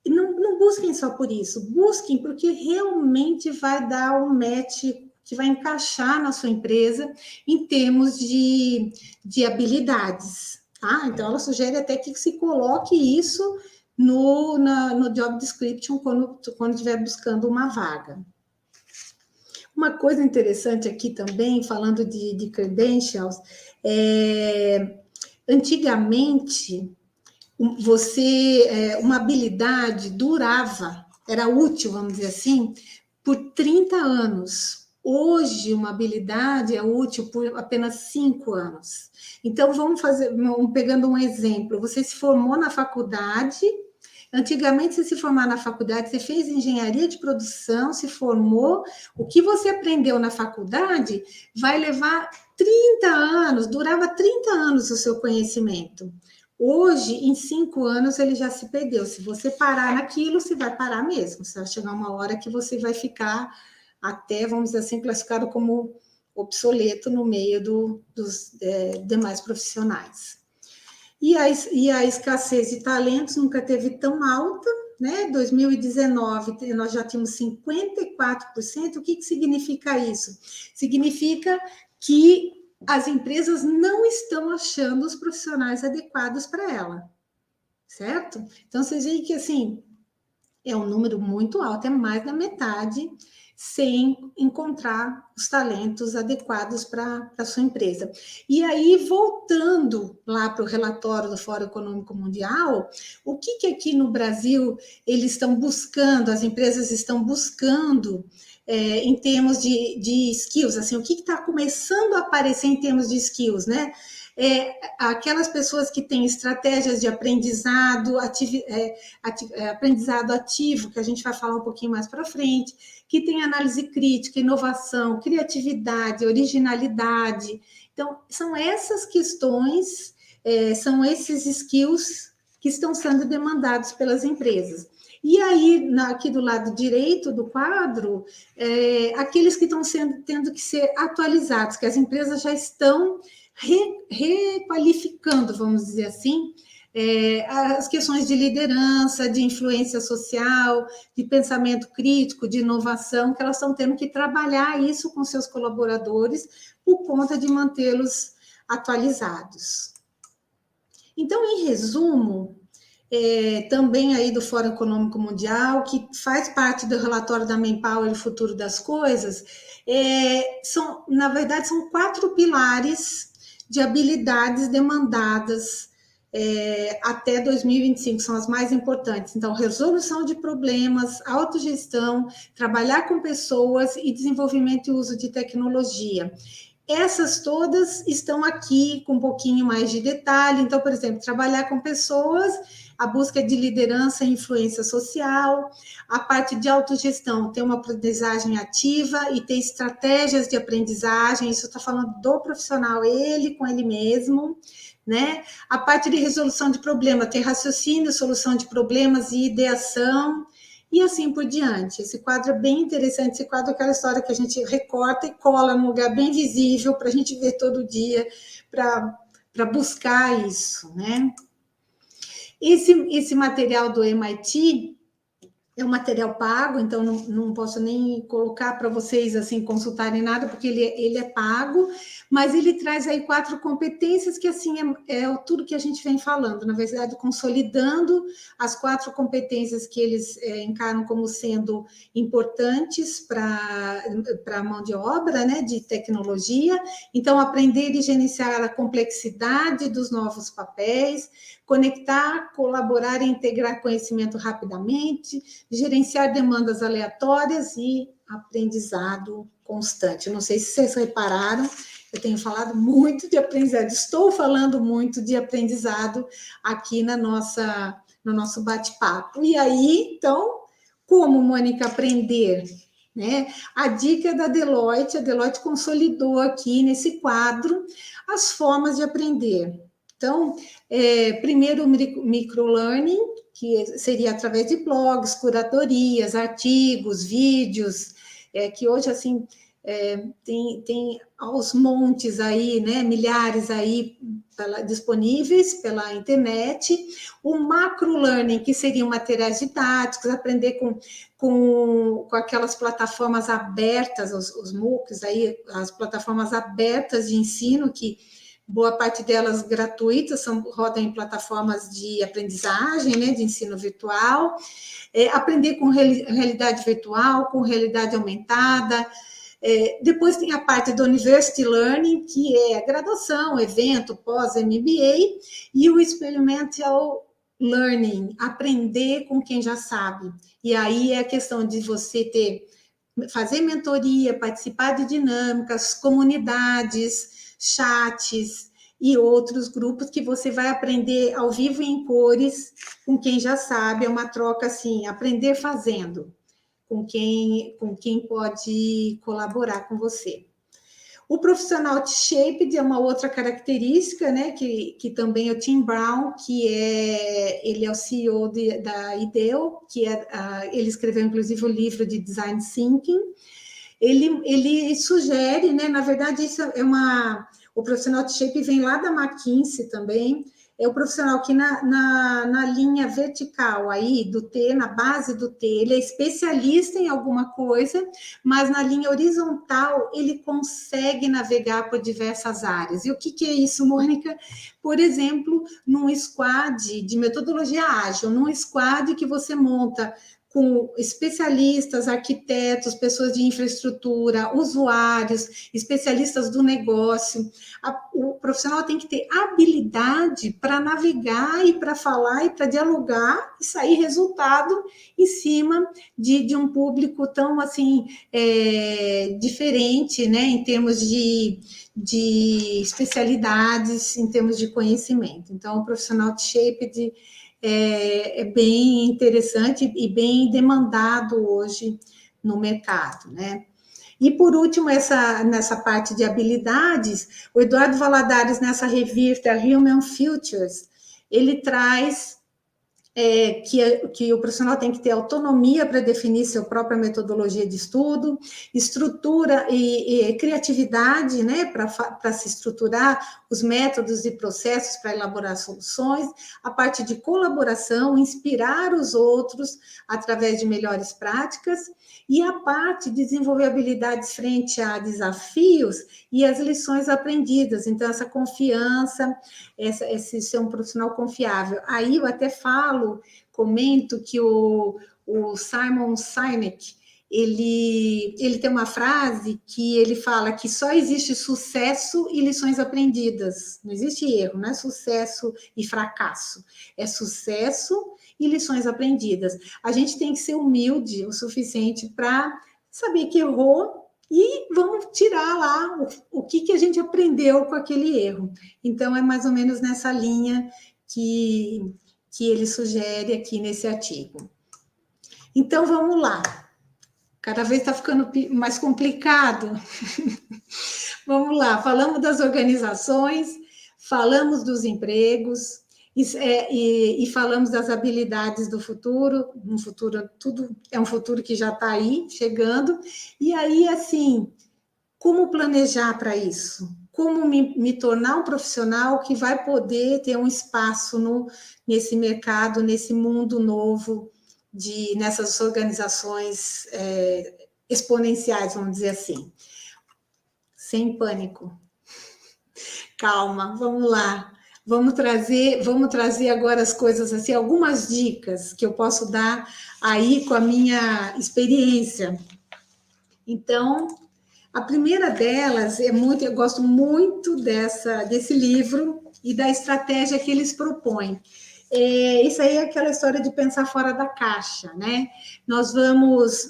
não busquem só por isso, busquem porque realmente vai dar um match que vai encaixar na sua empresa em termos de habilidades, tá? Então, ela sugere até que se coloque isso no job description quando estiver buscando uma vaga. Uma coisa interessante aqui também, falando de credentials, antigamente, uma habilidade durava, era útil, vamos dizer assim, por 30 anos. Hoje, uma habilidade é útil por apenas 5 anos. Então, vamos pegando um exemplo. Você se formou na faculdade. Antigamente, você se formar na faculdade, você fez engenharia de produção, se formou. O que você aprendeu na faculdade vai levar 30 anos, durava 30 anos o seu conhecimento. Hoje, em 5 anos, ele já se perdeu. Se você parar naquilo, você vai parar mesmo. Vai chegar uma hora que você vai ficar até, vamos dizer assim, classificado como obsoleto no meio dos demais profissionais. E a escassez de talentos nunca teve tão alta, né? 2019, nós já tínhamos 54%. O que significa isso? Significa que as empresas não estão achando os profissionais adequados para ela, certo? Então, vocês veem que, assim, é um número muito alto, é mais da metade, sem encontrar os talentos adequados para a sua empresa. E aí, voltando lá para o relatório do Fórum Econômico Mundial, o que aqui no Brasil eles estão buscando, as empresas estão buscando em termos de skills, assim, o que está começando a aparecer em termos de skills, né? Aquelas pessoas que têm estratégias de aprendizado, aprendizado ativo, que a gente vai falar um pouquinho mais para frente, que tem análise crítica, inovação, criatividade, originalidade. Então, são essas questões, são esses skills que estão sendo demandados pelas empresas. E aí, aqui do lado direito do quadro, aqueles que estão tendo que ser atualizados, que as empresas já estão requalificando, vamos dizer assim, as questões de liderança, de influência social, de pensamento crítico, de inovação, que elas estão tendo que trabalhar isso com seus colaboradores por conta de mantê-los atualizados. Então, em resumo, também aí do Fórum Econômico Mundial, que faz parte do relatório da Manpower, o futuro das coisas, na verdade, são 4 pilares de habilidades demandadas até 2025, são as mais importantes. Então, resolução de problemas, autogestão, trabalhar com pessoas e desenvolvimento e uso de tecnologia. Essas todas estão aqui com um pouquinho mais de detalhe. Então, por exemplo, trabalhar com pessoas, a busca de liderança e influência social, a parte de autogestão, ter uma aprendizagem ativa e ter estratégias de aprendizagem, isso está falando do profissional, ele com ele mesmo, né? A parte de resolução de problema, ter raciocínio, solução de problemas e ideação, e assim por diante. Esse quadro é bem interessante, esse quadro é aquela história que a gente recorta e cola num lugar bem visível para a gente ver todo dia, para buscar isso, né? Esse material do MIT é um material pago, então não posso nem colocar para vocês assim consultarem nada, porque ele é pago, mas ele traz aí 4 competências que assim é tudo que a gente vem falando, na verdade, consolidando as 4 competências que eles encaram como sendo importantes para a mão de obra, né, de tecnologia. Então, aprender e gerenciar a complexidade dos novos papéis, conectar, colaborar e integrar conhecimento rapidamente, gerenciar demandas aleatórias e aprendizado constante. Não sei se vocês repararam, eu tenho falado muito de aprendizado, estou falando muito de aprendizado aqui no nosso bate-papo. E aí, então, como, Mônica, aprender? Né? A dica da Deloitte, a Deloitte consolidou aqui nesse quadro as formas de aprender. Então, primeiro, o microlearning, que seria através de blogs, curatorias, artigos, vídeos, que hoje, assim, Tem aos montes aí, né, milhares aí disponíveis pela internet. O macro-learning, que seriam materiais didáticos, aprender com aquelas plataformas abertas, os MOOCs, aí, as plataformas abertas de ensino, que boa parte delas gratuitas, rodam em plataformas de aprendizagem, né, de ensino virtual. Aprender com realidade virtual, com realidade aumentada. Depois tem a parte do University Learning, que é graduação, evento, pós-MBA, e o Experimental Learning, aprender com quem já sabe. E aí é a questão de você fazer mentoria, participar de dinâmicas, comunidades, chats e outros grupos que você vai aprender ao vivo e em cores com quem já sabe. É uma troca assim, aprender fazendo com quem pode colaborar com você. O profissional T-shaped é uma outra característica, né, que também é o Tim Brown, ele é o CEO da IDEO, ele escreveu inclusive o livro de Design Thinking. Ele sugere, né, na verdade, isso o profissional T-shape vem lá da McKinsey também. É o profissional que na linha vertical aí do T, na base do T, ele é especialista em alguma coisa, mas na linha horizontal ele consegue navegar por diversas áreas. E o que é isso, Mônica? Por exemplo, num squad de metodologia ágil, num squad que você monta com especialistas, arquitetos, pessoas de infraestrutura, usuários, especialistas do negócio. O profissional tem que ter habilidade para navegar e para falar e para dialogar e sair resultado em cima de um público tão assim diferente, né, em termos de especialidades, em termos de conhecimento. Então, o profissional T-shaped é bem interessante e bem demandado hoje no mercado, né? E, por último, nessa parte de habilidades, o Eduardo Valadares, nessa revista Human Futures, ele traz que o profissional tem que ter autonomia para definir sua própria metodologia de estudo, estrutura e criatividade, né, para se estruturar os métodos e processos para elaborar soluções, a parte de colaboração, inspirar os outros através de melhores práticas, e a parte de desenvolver habilidades frente a desafios e as lições aprendidas. Então, essa confiança, esse ser um profissional confiável. Aí eu até comento que o Simon Sinek, ele tem uma frase que ele fala que só existe sucesso e lições aprendidas. Não existe erro, não é sucesso e fracasso. É sucesso e lições aprendidas. A gente tem que ser humilde o suficiente para saber que errou e vamos tirar lá o que a gente aprendeu com aquele erro. Então, é mais ou menos nessa linha que ele sugere aqui nesse artigo. Então, vamos lá. Cada vez está ficando mais complicado. Vamos lá, falamos das organizações, falamos dos empregos, e falamos das habilidades do futuro, tudo é um futuro que já está aí, chegando, e aí, assim, como planejar para isso? Como me tornar um profissional que vai poder ter um espaço nesse mercado, nesse mundo novo, nessas organizações exponenciais, vamos dizer assim. Sem pânico. Calma, vamos lá. Vamos trazer agora as coisas assim, algumas dicas que eu posso dar aí com a minha experiência. Então, a primeira delas eu gosto muito desse livro e da estratégia que eles propõem. Isso aí é aquela história de pensar fora da caixa, né? Nós vamos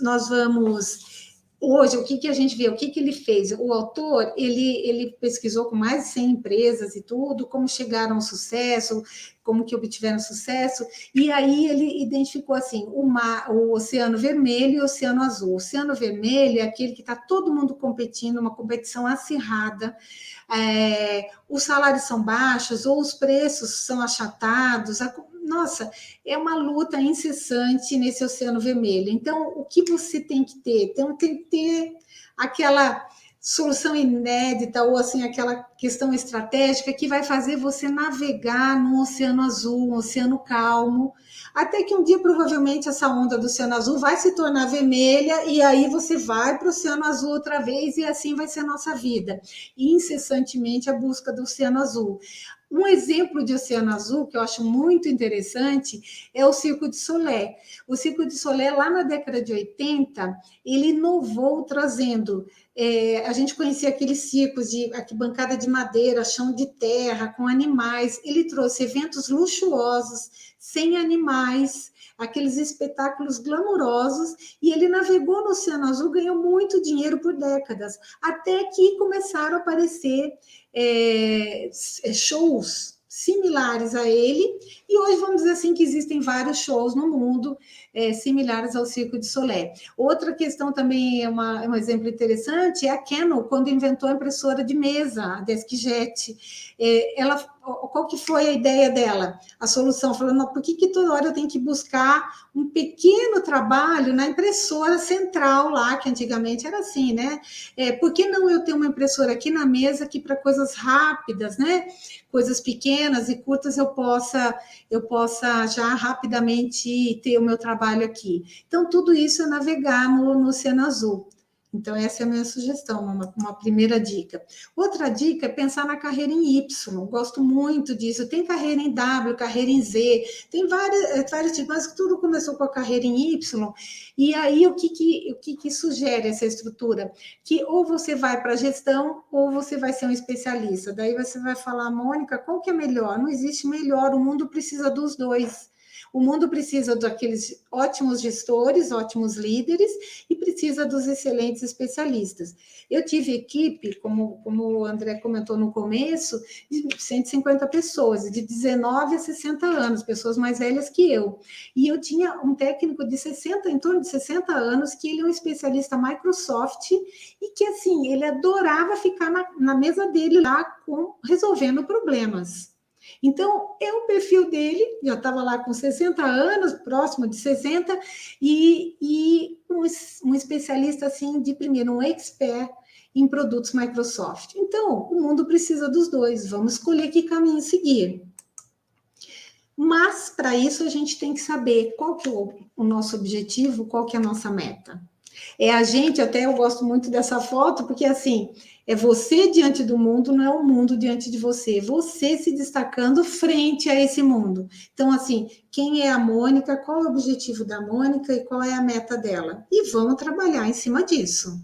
hoje, o que a gente vê? O que ele fez? O autor, ele pesquisou com mais de 100 empresas e tudo, como chegaram ao sucesso, como que obtiveram sucesso, e aí ele identificou assim, o Oceano Vermelho e o Oceano Azul. O Oceano Vermelho é aquele que está todo mundo competindo, uma competição acirrada, os salários são baixos, ou os preços são achatados, nossa, é uma luta incessante nesse Oceano Vermelho. Então, o que você tem que ter? Então, tem que ter aquela solução inédita ou assim aquela questão estratégica que vai fazer você navegar no oceano azul, um oceano calmo, até que um dia provavelmente essa onda do oceano azul vai se tornar vermelha e aí você vai para o oceano azul outra vez e assim vai ser a nossa vida, incessantemente a busca do oceano azul. Um exemplo de oceano azul que eu acho muito interessante é o Circo de Solé. O Circo de Solé, lá na década de 80, ele inovou trazendo... a gente conhecia aqueles circos de arquibancada de madeira, chão de terra, com animais. Ele trouxe eventos luxuosos, sem animais, aqueles espetáculos glamurosos, e ele navegou no Oceano Azul, ganhou muito dinheiro por décadas, até que começaram a aparecer shows similares a ele, e hoje vamos dizer assim que existem vários shows no mundo similares ao Circo de Solé. Outra questão também, um exemplo interessante, é a Canon, quando inventou a impressora de mesa, a DeskJet. Qual que foi a ideia dela? A solução, falando, por que toda hora eu tenho que buscar um pequeno trabalho na impressora central lá, que antigamente era assim, né? Por que não eu ter uma impressora aqui na mesa, que para coisas rápidas, né? Coisas pequenas e curtas eu possa já rapidamente ter o meu trabalho aqui. Então, tudo isso é navegar no Oceano Azul. Então, essa é a minha sugestão, uma primeira dica. Outra dica é pensar na carreira em Y. Gosto muito disso. Tem carreira em W, carreira em Z, tem vários tipos, mas tudo começou com a carreira em Y. E aí, o que sugere essa estrutura? Que ou você vai para a gestão ou você vai ser um especialista. Daí você vai falar, Mônica, qual que é melhor? Não existe melhor, o mundo precisa dos dois. O mundo precisa daqueles ótimos gestores, ótimos líderes, e precisa dos excelentes especialistas. Eu tive equipe, como o André comentou no começo, de 150 pessoas, de 19 a 60 anos, pessoas mais velhas que eu. E eu tinha um técnico de 60, em torno de 60 anos, que ele é um especialista Microsoft, e que, assim, ele adorava ficar na mesa dele lá, resolvendo problemas. Então, é o perfil dele, já estava lá com 60 anos, próximo de 60, e um especialista, assim, de primeiro, um expert em produtos Microsoft. Então, o mundo precisa dos dois, vamos escolher que caminho seguir. Mas, para isso, a gente tem que saber qual que é o nosso objetivo, qual que é a nossa meta. Até eu gosto muito dessa foto, porque assim, é você diante do mundo, não é o mundo diante de você, você se destacando frente a esse mundo. Então, assim, quem é a Mônica, qual é o objetivo da Mônica e qual é a meta dela? E vamos trabalhar em cima disso.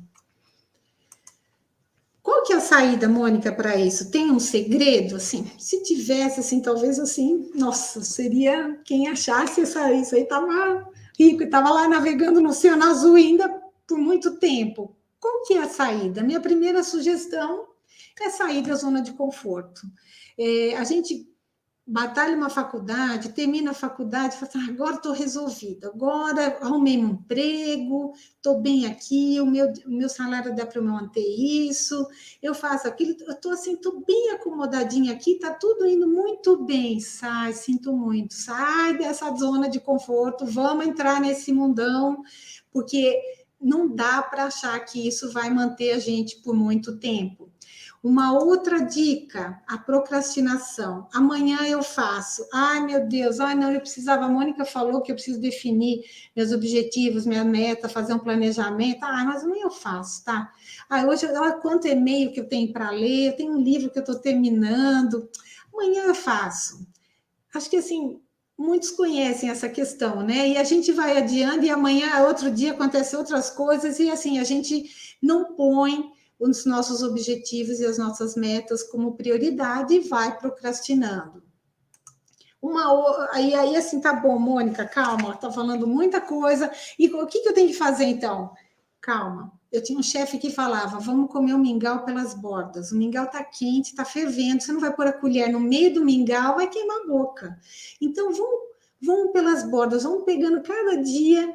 Qual que é a saída, Mônica, para isso? Tem um segredo, assim? Se tivesse, assim, talvez, assim, nossa, seria quem achasse isso aí estava rico, estava lá navegando no Oceano Azul ainda por muito tempo. Qual que é a saída? Minha primeira sugestão é sair da zona de conforto. A gente batalha uma faculdade, termina a faculdade, fala assim, agora estou resolvida, agora arrumei um emprego, estou bem aqui, o meu salário dá para eu manter isso, eu faço aquilo, eu estou assim, estou bem acomodadinha aqui, está tudo indo muito bem, sinto muito, sai dessa zona de conforto, vamos entrar nesse mundão, porque não dá para achar que isso vai manter a gente por muito tempo. Uma outra dica, a procrastinação. Amanhã eu faço. Ai, meu Deus, não, eu precisava. A Mônica falou que eu preciso definir meus objetivos, minha meta, fazer um planejamento. Mas amanhã eu faço, tá? Hoje, olha quanto e-mail que eu tenho para ler, eu tenho um livro que eu estou terminando. Amanhã eu faço. Acho que, assim, muitos conhecem essa questão, né? E a gente vai adiando e amanhã, outro dia, acontecem outras coisas e, assim, a gente não põe os nossos objetivos e as nossas metas como prioridade e vai procrastinando. Aí assim, tá bom, Mônica, calma, tá falando muita coisa. E o que eu tenho que fazer, então? Calma. Eu tinha um chefe que falava, vamos comer o mingau pelas bordas. O mingau tá quente, tá fervendo, você não vai pôr a colher no meio do mingau, vai queimar a boca. Então, vamos pelas bordas, vamos pegando cada dia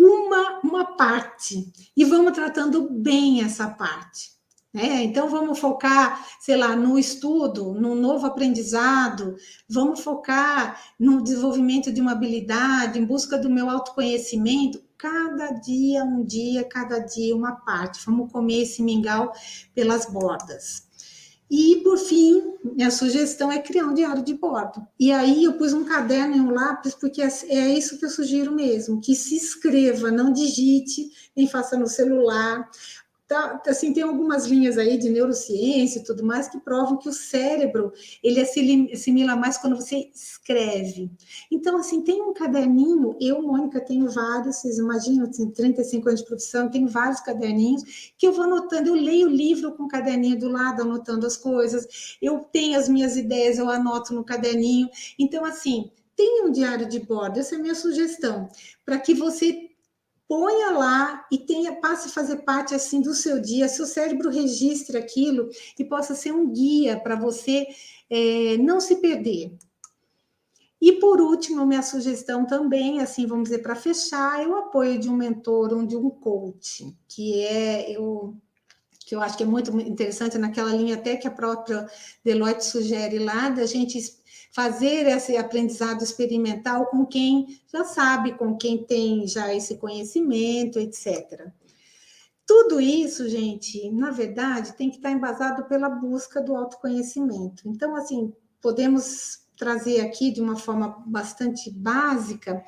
uma parte e vamos tratando bem essa parte. né? Então, vamos focar, sei lá, no estudo, no novo aprendizado, vamos focar no desenvolvimento de uma habilidade, em busca do meu autoconhecimento. Cada dia, cada dia uma parte. Vamos comer esse mingau pelas bordas. E, por fim, minha sugestão é criar um diário de bordo. E aí eu pus um caderno e um lápis, porque é isso que eu sugiro mesmo, que se escreva, não digite, nem faça no celular. Tá, assim, tem algumas linhas aí de neurociência e tudo mais que provam que o cérebro, ele assimila mais quando você escreve. Então, assim, tem um caderninho, eu, Mônica, tenho vários, vocês imaginam, assim, 35 anos de profissão, tenho vários caderninhos que eu vou anotando, eu leio o livro com o caderninho do lado, anotando as coisas, eu tenho as minhas ideias, eu anoto no caderninho. Então, assim, tenha um diário de bordo, essa é a minha sugestão, para que você ponha lá e passe a fazer parte assim do seu dia, seu cérebro registre aquilo e possa ser um guia para você não se perder. E por último, minha sugestão também, assim, vamos dizer, para fechar, é o apoio de um mentor ou de um coach, que eu acho que é muito interessante, naquela linha até que a própria Deloitte sugere lá, da gente fazer esse aprendizado experimental com quem já sabe, com quem tem já esse conhecimento, etc. Tudo isso, gente, na verdade, tem que estar embasado pela busca do autoconhecimento. Então, assim, podemos trazer aqui de uma forma bastante básica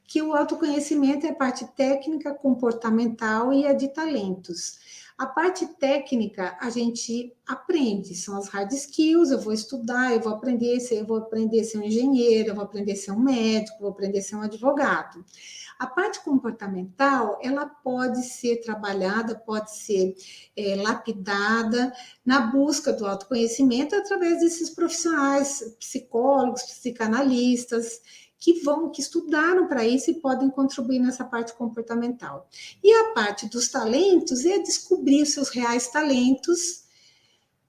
que o autoconhecimento é a parte técnica, comportamental e a de talentos. A parte técnica a gente aprende, são as hard skills, eu vou estudar, eu vou aprender a ser um engenheiro, eu vou aprender a ser um médico, vou aprender a ser um advogado. A parte comportamental, ela pode ser trabalhada, pode ser lapidada na busca do autoconhecimento através desses profissionais, psicólogos, psicanalistas, que estudaram para isso e podem contribuir nessa parte comportamental. E a parte dos talentos é descobrir os seus reais talentos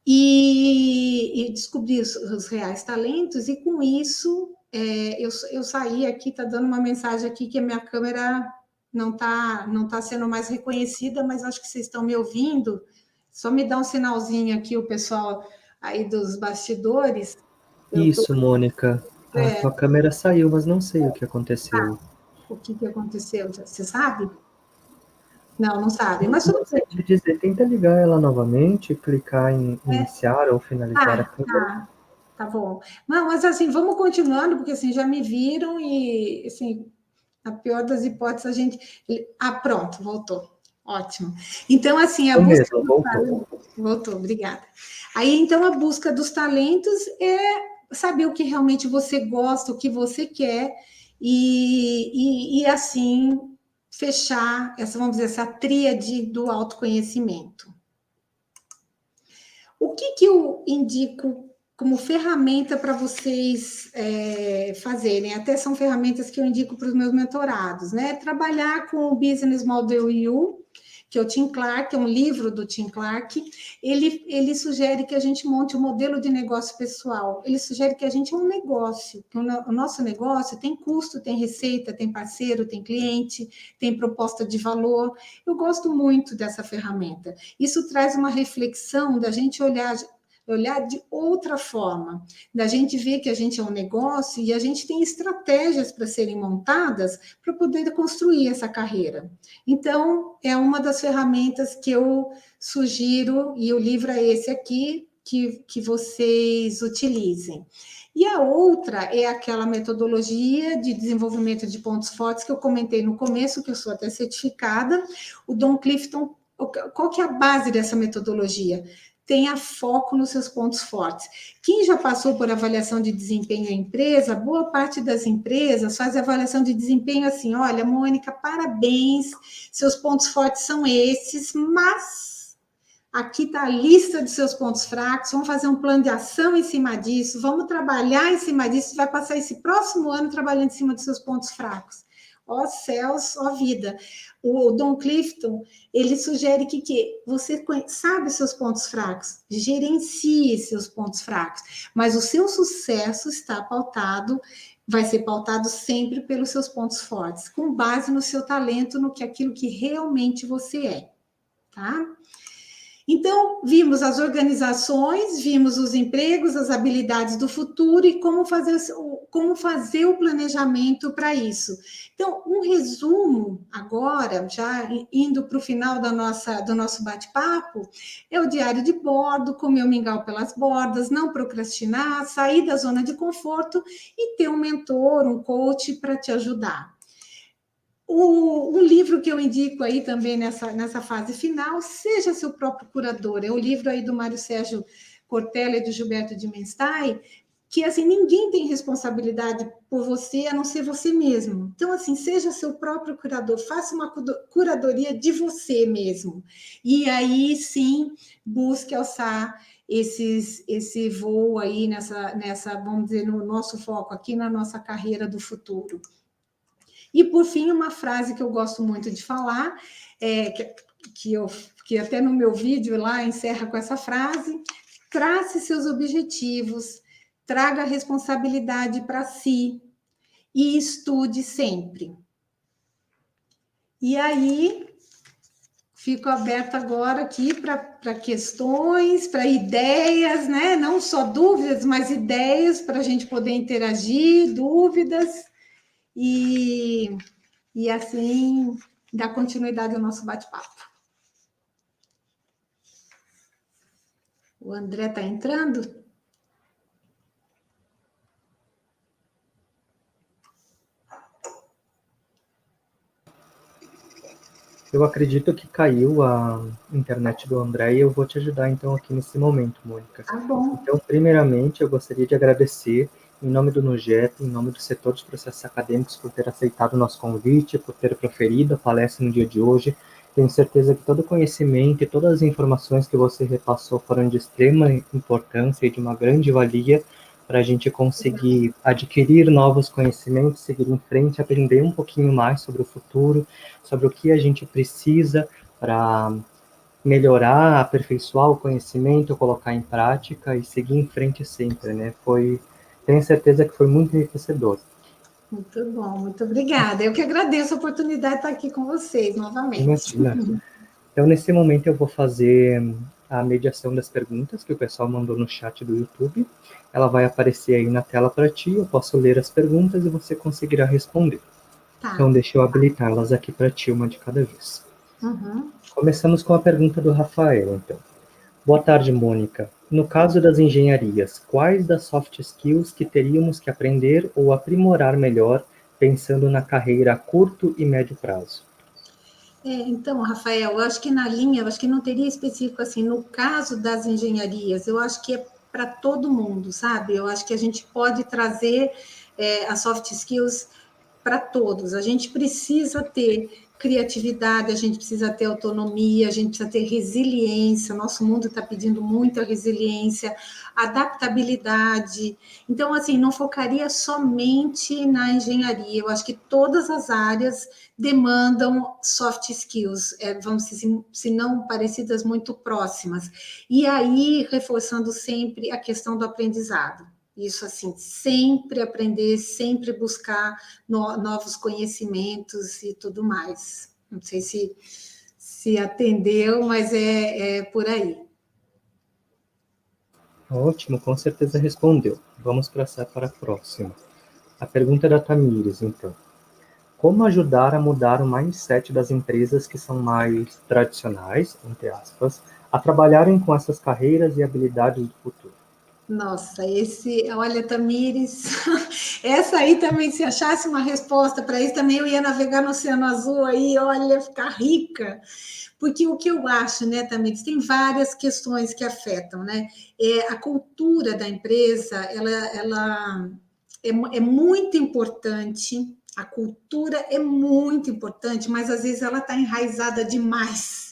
e descobrir os reais talentos, e com isso eu saí aqui, está dando uma mensagem aqui que a minha câmera não tá sendo mais reconhecida, mas acho que vocês estão me ouvindo. Só me dá um sinalzinho aqui, o pessoal aí dos bastidores. Isso, Mônica. A tua câmera saiu, mas não sei o que aconteceu. O que aconteceu? Você sabe? Não sabe, mas tudo bem. Te dizer, tenta ligar ela novamente, clicar em iniciar ou finalizar a câmera. Tá bom. Não, mas assim, vamos continuando, porque assim, já me viram e, assim, na pior das hipóteses, a gente... pronto, voltou. Ótimo. Então, assim, a busca... Voltou, obrigada. Aí, então, a busca dos talentos é saber o que realmente você gosta, o que você quer, e assim, fechar vamos dizer, essa tríade do autoconhecimento. O que eu indico como ferramenta para vocês fazerem? Até são ferramentas que eu indico para os meus mentorados, né? Trabalhar com o Business Model U, que é o Tim Clark, é um livro do Tim Clark. Ele sugere que a gente monte um modelo de negócio pessoal. Ele sugere que a gente é um negócio, que o nosso negócio tem custo, tem receita, tem parceiro, tem cliente, tem proposta de valor. Eu gosto muito dessa ferramenta. Isso traz uma reflexão da gente olhar de outra forma, da gente ver que a gente é um negócio e a gente tem estratégias para serem montadas para poder construir essa carreira. Então, é uma das ferramentas que eu sugiro, e o livro é esse aqui, que vocês utilizem. E a outra é aquela metodologia de desenvolvimento de pontos fortes que eu comentei no começo, que eu sou até certificada, o Don Clifton. Qual que é a base dessa metodologia? Tenha foco nos seus pontos fortes. Quem já passou por avaliação de desempenho em empresa, boa parte das empresas faz avaliação de desempenho assim, olha, Mônica, parabéns, seus pontos fortes são esses, mas aqui está a lista de seus pontos fracos, vamos fazer um plano de ação em cima disso, vamos trabalhar em cima disso, vai passar esse próximo ano trabalhando em cima dos seus pontos fracos. Ó céus, ó vida. O Don Clifton, ele sugere que você sabe seus pontos fracos, gerencie seus pontos fracos, mas o seu sucesso vai ser pautado sempre pelos seus pontos fortes, com base no seu talento, aquilo que realmente você é, tá? Então, vimos as organizações, vimos os empregos, as habilidades do futuro e como fazer o planejamento para isso. Então, um resumo agora, já indo para o final do nosso bate-papo, é o diário de bordo, comer o mingau pelas bordas, não procrastinar, sair da zona de conforto e ter um mentor, um coach para te ajudar. Um livro que eu indico aí também nessa fase final, Seja Seu Próprio Curador, é o livro aí do Mário Sérgio Cortella e do Gilberto de Menstein, que, assim, ninguém tem responsabilidade por você, a não ser você mesmo. Então, assim, seja seu próprio curador, faça uma curadoria de você mesmo. E aí, sim, busque alçar esse voo aí vamos dizer, no nosso foco aqui, na nossa carreira do futuro. E, por fim, uma frase que eu gosto muito de falar, que até no meu vídeo lá encerra com essa frase: trace seus objetivos, traga a responsabilidade para si e estude sempre. E aí, fico aberta agora aqui para questões, para ideias, né? Não só dúvidas, mas ideias para a gente poder interagir, dúvidas, e assim dar continuidade ao nosso bate-papo. O André está entrando? Eu acredito que caiu a internet do André e eu vou te ajudar então aqui nesse momento, Mônica. Tá bom. Então, primeiramente, eu gostaria de agradecer, em nome do NUGEP, em nome do setor dos processos acadêmicos, por ter aceitado o nosso convite, por ter proferido a palestra no dia de hoje. Tenho certeza que todo o conhecimento e todas as informações que você repassou foram de extrema importância e de uma grande valia para a gente conseguir adquirir novos conhecimentos, seguir em frente, aprender um pouquinho mais sobre o futuro, sobre o que a gente precisa para melhorar, aperfeiçoar o conhecimento, colocar em prática e seguir em frente sempre, né? Tenho certeza que foi muito enriquecedor. Muito bom, muito obrigada. Eu que agradeço a oportunidade de estar aqui com vocês novamente. Imagina. Então, nesse momento, eu vou fazer a mediação das perguntas que o pessoal mandou no chat do YouTube. Ela vai aparecer aí na tela para ti, eu posso ler as perguntas e você conseguirá responder. Tá. Então, deixa eu habilitá-las aqui para ti, uma de cada vez. Uhum. Começamos com a pergunta do Rafael, então. Boa tarde, Mônica. No caso das engenharias, quais das soft skills que teríamos que aprender ou aprimorar melhor, pensando na carreira a curto e médio prazo? Então, Rafael, eu acho que na linha, eu acho que não teria específico assim, no caso das engenharias, eu acho que é para todo mundo, sabe? Eu acho que a gente pode trazer as soft skills para todos. A gente precisa ter criatividade, a gente precisa ter autonomia, a gente precisa ter resiliência. O nosso mundo está pedindo muita resiliência, adaptabilidade. Então, assim, não focaria somente na engenharia. Eu acho que todas as áreas demandam soft skills, vamos dizer, se não parecidas, muito próximas. E aí, reforçando sempre a questão do aprendizado. Isso, assim, sempre aprender, sempre buscar novos conhecimentos e tudo mais. Não sei se atendeu, mas é por aí. Ótimo, com certeza respondeu. Vamos passar para a próxima. A pergunta é da Tamires, então. Como ajudar a mudar o mindset das empresas que são mais tradicionais, entre aspas, a trabalharem com essas carreiras e habilidades do futuro? Nossa, olha, Tamires, essa aí também, se achasse uma resposta para isso, também eu ia navegar no Oceano Azul aí, olha, ficar rica. Porque o que eu acho, né, Tamires, tem várias questões que afetam, né? A cultura da empresa, ela é muito importante, a cultura é muito importante, mas às vezes ela está enraizada demais,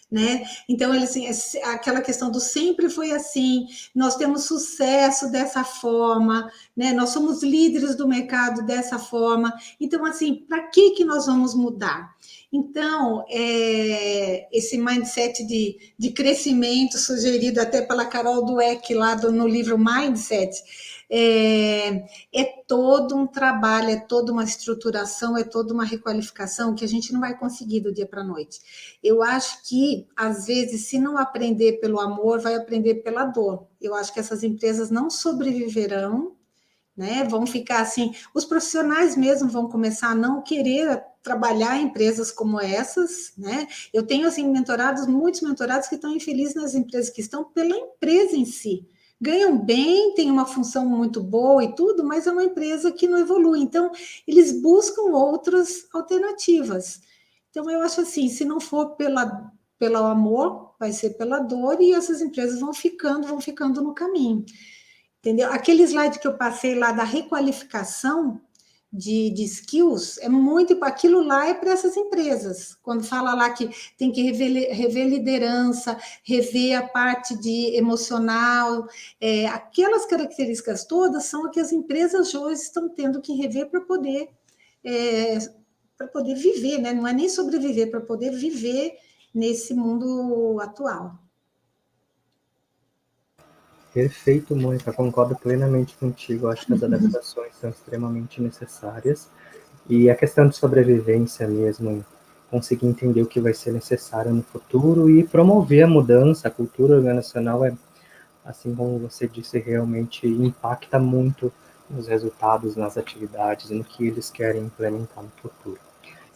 né? Então, assim, aquela questão do sempre foi assim, nós temos sucesso dessa forma, né? Nós somos líderes do mercado dessa forma. Então, assim, para que nós vamos mudar? Então, esse mindset de crescimento, sugerido até pela Carol Dweck, lá no livro Mindset, é todo um trabalho, é toda uma estruturação, é toda uma requalificação que a gente não vai conseguir do dia para a noite. Eu acho que, às vezes, se não aprender pelo amor, vai aprender pela dor. Eu acho que essas empresas não sobreviverão, né? Vão ficar assim, os profissionais mesmo vão começar a não querer trabalhar em empresas como essas, né? Eu tenho assim muitos mentorados que estão infelizes nas empresas que estão pela empresa em si. Ganham bem, tem uma função muito boa e tudo, mas é uma empresa que não evolui. Então, eles buscam outras alternativas. Então, eu acho assim, se não for pelo amor, vai ser pela dor, e essas empresas vão ficando no caminho. Entendeu? Aquele slide que eu passei lá da requalificação de skills, é muito, aquilo lá é para essas empresas. Quando fala lá que tem que rever liderança, rever a parte de emocional, aquelas características todas são que as empresas hoje estão tendo que rever para poder viver, né? Não é nem sobreviver, para poder viver nesse mundo atual. Perfeito, Mônica, concordo plenamente contigo. Acho que as adaptações são extremamente necessárias. E a questão de sobrevivência mesmo, conseguir entender o que vai ser necessário no futuro e promover a mudança, a cultura organizacional assim como você disse, realmente impacta muito nos resultados, nas atividades, no que eles querem implementar no futuro.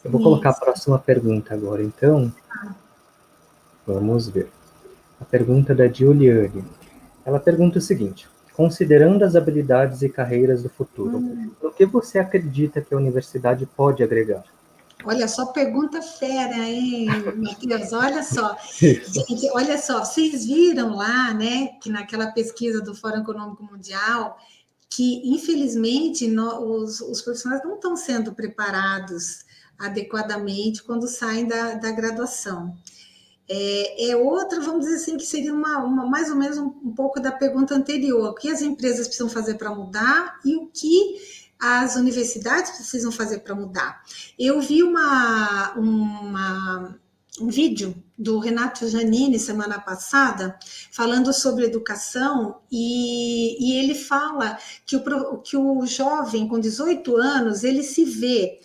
Eu vou colocar a próxima pergunta agora, então. Vamos ver. A pergunta da Giuliane. Ela pergunta o seguinte: considerando as habilidades e carreiras do futuro, no que você acredita que a universidade pode agregar? Olha só, pergunta fera, hein, Matheus? Olha só. Gente, olha só, vocês viram lá, né, que naquela pesquisa do Fórum Econômico Mundial, que, infelizmente, os profissionais não estão sendo preparados adequadamente quando saem da graduação. Outra, vamos dizer assim, que seria mais ou menos um pouco da pergunta anterior: o que as empresas precisam fazer para mudar e o que as universidades precisam fazer para mudar. Eu vi um vídeo do Renato Giannini semana passada falando sobre educação, e ele fala que o jovem com 18 anos ele se vê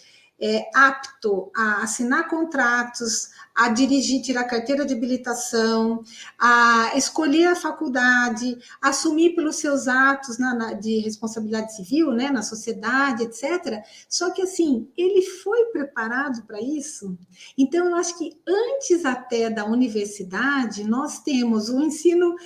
apto a assinar contratos, a dirigir, tirar carteira de habilitação, a escolher a faculdade, assumir pelos seus atos de responsabilidade civil, né, na sociedade, etc. Só que, assim, ele foi preparado para isso? Então, eu acho que antes até da universidade, nós temos o ensino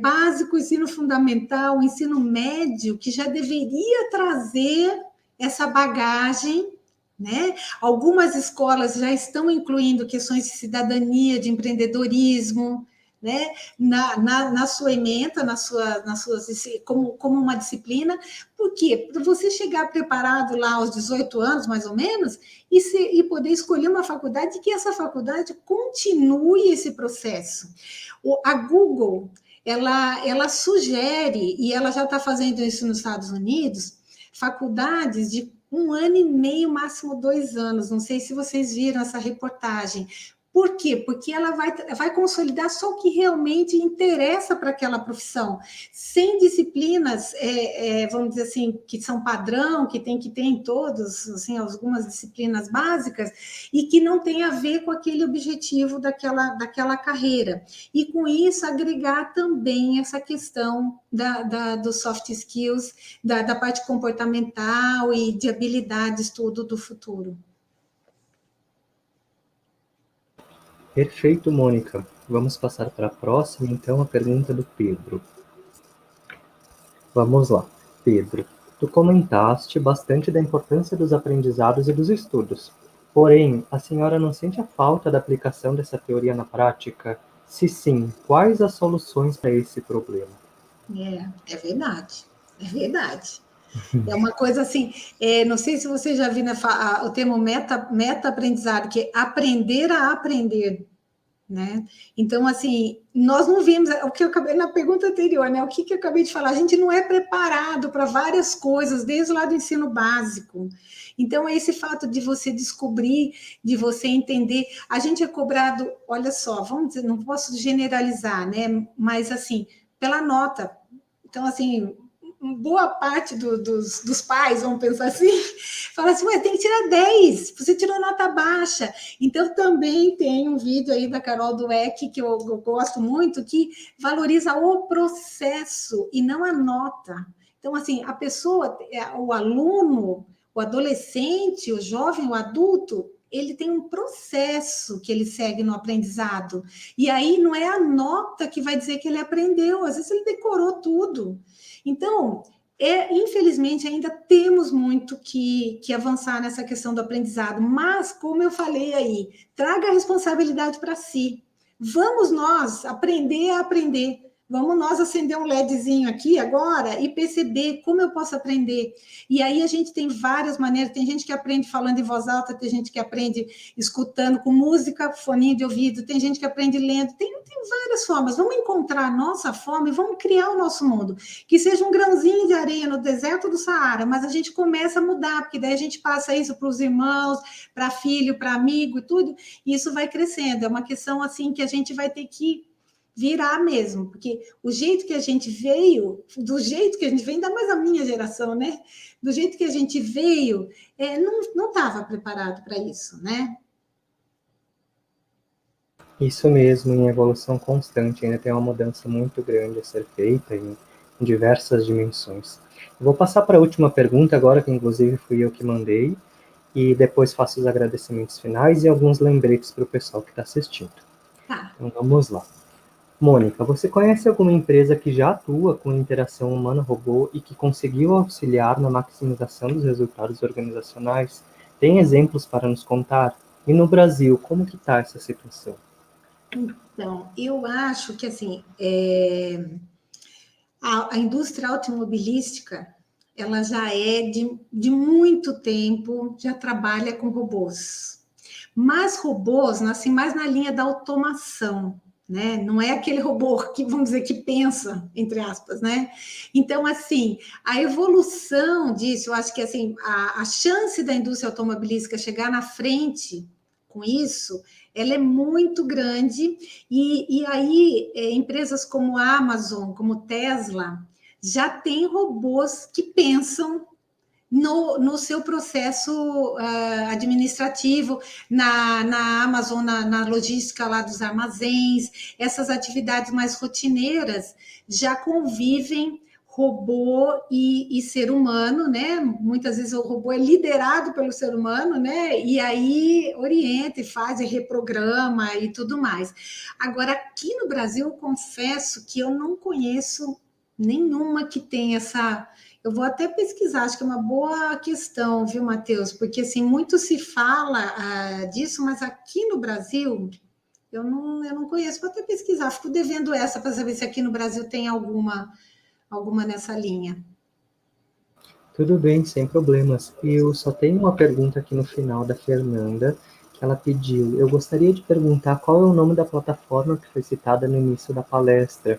básico, o ensino fundamental, o ensino médio, que já deveria trazer essa bagagem, né? Algumas escolas já estão incluindo questões de cidadania, de empreendedorismo, né? na sua ementa, como uma disciplina. Por quê? Para você chegar preparado lá aos 18 anos, mais ou menos, e poder escolher uma faculdade, que essa faculdade continue esse processo. A Google, ela sugere, e ela já está fazendo isso nos Estados Unidos, faculdades de 1 ano e meio, máximo 2 anos. Não sei se vocês viram essa reportagem. Por quê? Porque ela vai consolidar só o que realmente interessa para aquela profissão, sem disciplinas, vamos dizer assim, que são padrão, que tem que ter em todos, assim, algumas disciplinas básicas, e que não tem a ver com aquele objetivo daquela carreira. E com isso, agregar também essa questão dos soft skills, da parte comportamental e de habilidades, tudo do futuro. Perfeito, Mônica. Vamos passar para a próxima, então, a pergunta do Pedro. Vamos lá. Pedro, tu comentaste bastante da importância dos aprendizados e dos estudos. Porém, a senhora não sente a falta da aplicação dessa teoria na prática? Se sim, quais as soluções para esse problema? É verdade, é verdade. É uma coisa assim, não sei se você já viu, né, o termo meta-aprendizado, que é aprender a aprender, né? Então, assim, nós não vimos, o que eu acabei na pergunta anterior, né? O que eu acabei de falar, a gente não é preparado para várias coisas, desde lá do ensino básico. Então, é esse fato de você descobrir, de você entender. A gente é cobrado, olha só, vamos dizer, não posso generalizar, né? Mas, assim, pela nota. Então, assim, boa parte dos pais, vamos pensar assim, fala assim, ué, tem que tirar 10, você tirou nota baixa. Então, também tem um vídeo aí da Carol Dweck, que eu gosto muito, que valoriza o processo e não a nota. Então, assim, a pessoa, o aluno, o adolescente, o jovem, o adulto, ele tem um processo que ele segue no aprendizado. E aí não é a nota que vai dizer que ele aprendeu, às vezes ele decorou tudo. Então, infelizmente, ainda temos muito que avançar nessa questão do aprendizado, mas, como eu falei aí, traga a responsabilidade para si. Vamos nós aprender a aprender. Vamos nós acender um LEDzinho aqui agora e perceber como eu posso aprender. E aí a gente tem várias maneiras. Tem gente que aprende falando em voz alta, tem gente que aprende escutando com música, foninho de ouvido, tem gente que aprende lendo. Tem várias formas. Vamos encontrar a nossa forma e vamos criar o nosso mundo. Que seja um grãozinho de areia no deserto do Saara, mas a gente começa a mudar, porque daí a gente passa isso para os irmãos, para filho, para amigo e tudo, e isso vai crescendo. É uma questão assim que a gente vai ter que virar mesmo, porque o jeito que a gente veio, do jeito que a gente veio, ainda mais a minha geração, né? Do jeito que a gente veio, não estava preparado para isso, né? Isso mesmo, em evolução constante, ainda tem uma mudança muito grande a ser feita em diversas dimensões. Eu vou passar para a última pergunta agora, que inclusive fui eu que mandei, e depois faço os agradecimentos finais e alguns lembretes para o pessoal que está assistindo. Tá. Então vamos lá. Mônica, você conhece alguma empresa que já atua com interação humano-robô e que conseguiu auxiliar na maximização dos resultados organizacionais? Tem exemplos para nos contar? E no Brasil, como que está essa situação? Então, eu acho que assim, a indústria automobilística, ela já é de muito tempo, já trabalha com robôs. Mas robôs nascem mais na linha da automação, né? Não é aquele robô que, vamos dizer, que pensa, entre aspas, né? Então, assim, a evolução disso, eu acho que, assim, a chance da indústria automobilística chegar na frente com isso, ela é muito grande, e aí empresas como a Amazon, como Tesla, já tem robôs que pensam no seu processo administrativo, na Amazon, na logística lá dos armazéns, essas atividades mais rotineiras já convivem robô e ser humano, né? Muitas vezes o robô é liderado pelo ser humano, né? E aí orienta e faz e reprograma e tudo mais. Agora, aqui no Brasil, eu confesso que eu não conheço nenhuma que tenha essa. Eu vou até pesquisar, acho que é uma boa questão, viu, Matheus? Porque assim, muito se fala disso, mas aqui no Brasil eu não conheço. Vou até pesquisar, fico devendo essa para saber se aqui no Brasil tem alguma nessa linha. Tudo bem, sem problemas. Eu só tenho uma pergunta aqui no final da Fernanda, que ela pediu. Eu gostaria de perguntar qual é o nome da plataforma que foi citada no início da palestra.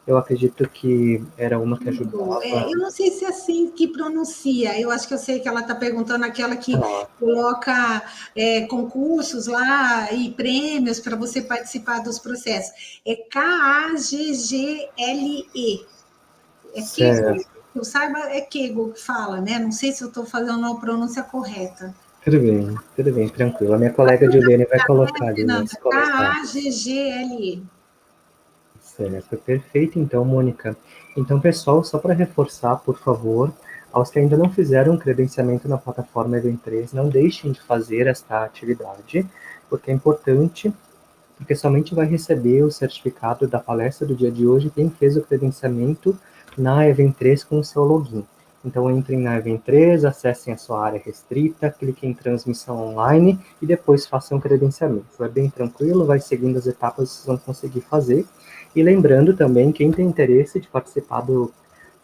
Eu acredito que era uma que ajudava. Eu não sei se é assim que pronuncia. Eu acho que eu sei que ela está perguntando aquela que coloca concursos lá e prêmios para você participar dos processos. É Kaggle. É Kaggle. Eu saiba, é Kaggle que fala, né? Não sei se eu estou fazendo a pronúncia correta. Tudo bem, tranquilo. A minha colega Juliane vai colocar ali nos comentários. Kaggle. Certo, perfeito então, Mônica. Então, pessoal, só para reforçar, por favor, aos que ainda não fizeram credenciamento na plataforma Event3, não deixem de fazer esta atividade, porque é importante, porque somente vai receber o certificado da palestra do dia de hoje quem fez o credenciamento na Event3 com o seu login. Então, entrem na Event3, acessem a sua área restrita, cliquem em transmissão online e depois façam o credenciamento. É bem tranquilo, vai seguindo as etapas, vocês vão conseguir fazer. E lembrando também, quem tem interesse de participar do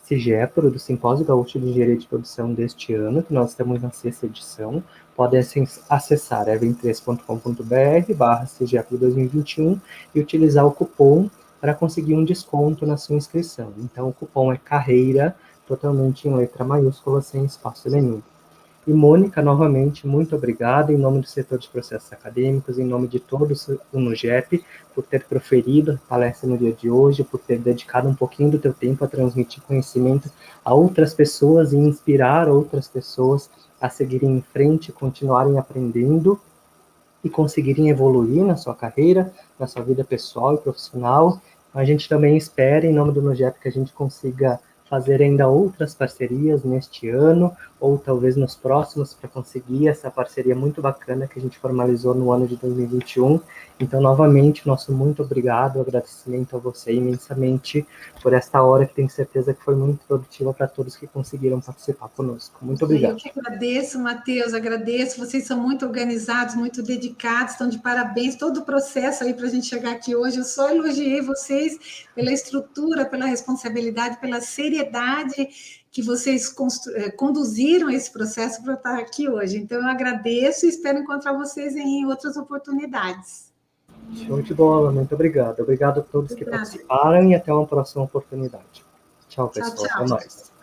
CIGEPRO, do Simpósio Gaúcho de Engenharia de Produção deste ano, que nós estamos na 6ª edição, podem acessar event3.com.br/CIGEPRO 2021 e utilizar o cupom para conseguir um desconto na sua inscrição. Então, o cupom é CARREIRA, totalmente em letra maiúscula, sem espaço nenhum. E Mônica, novamente, muito obrigado, em nome do setor de processos acadêmicos, em nome de todos do NUGEP, por ter proferido a palestra no dia de hoje, por ter dedicado um pouquinho do teu tempo a transmitir conhecimento a outras pessoas e inspirar outras pessoas a seguirem em frente, continuarem aprendendo e conseguirem evoluir na sua carreira, na sua vida pessoal e profissional. A gente também espera, em nome do NUGEP, que a gente consiga fazer ainda outras parcerias neste ano, ou talvez nos próximos, para conseguir essa parceria muito bacana que a gente formalizou no ano de 2021. Então, novamente, nosso muito obrigado, agradecimento a você imensamente por esta hora, que tenho certeza que foi muito produtiva para todos que conseguiram participar conosco. Muito obrigado. Eu que agradeço, Matheus, agradeço. Vocês são muito organizados, muito dedicados, estão de parabéns. Todo o processo aí para a gente chegar aqui hoje, eu só elogiei vocês pela estrutura, pela responsabilidade, pela seriedade que vocês conduziram esse processo para estar aqui hoje. Então, eu agradeço e espero encontrar vocês em outras oportunidades. Show de bola, muito obrigado. Obrigado a todos que participaram e até uma próxima oportunidade. Tchau, pessoal. Tchau, tchau. Até mais.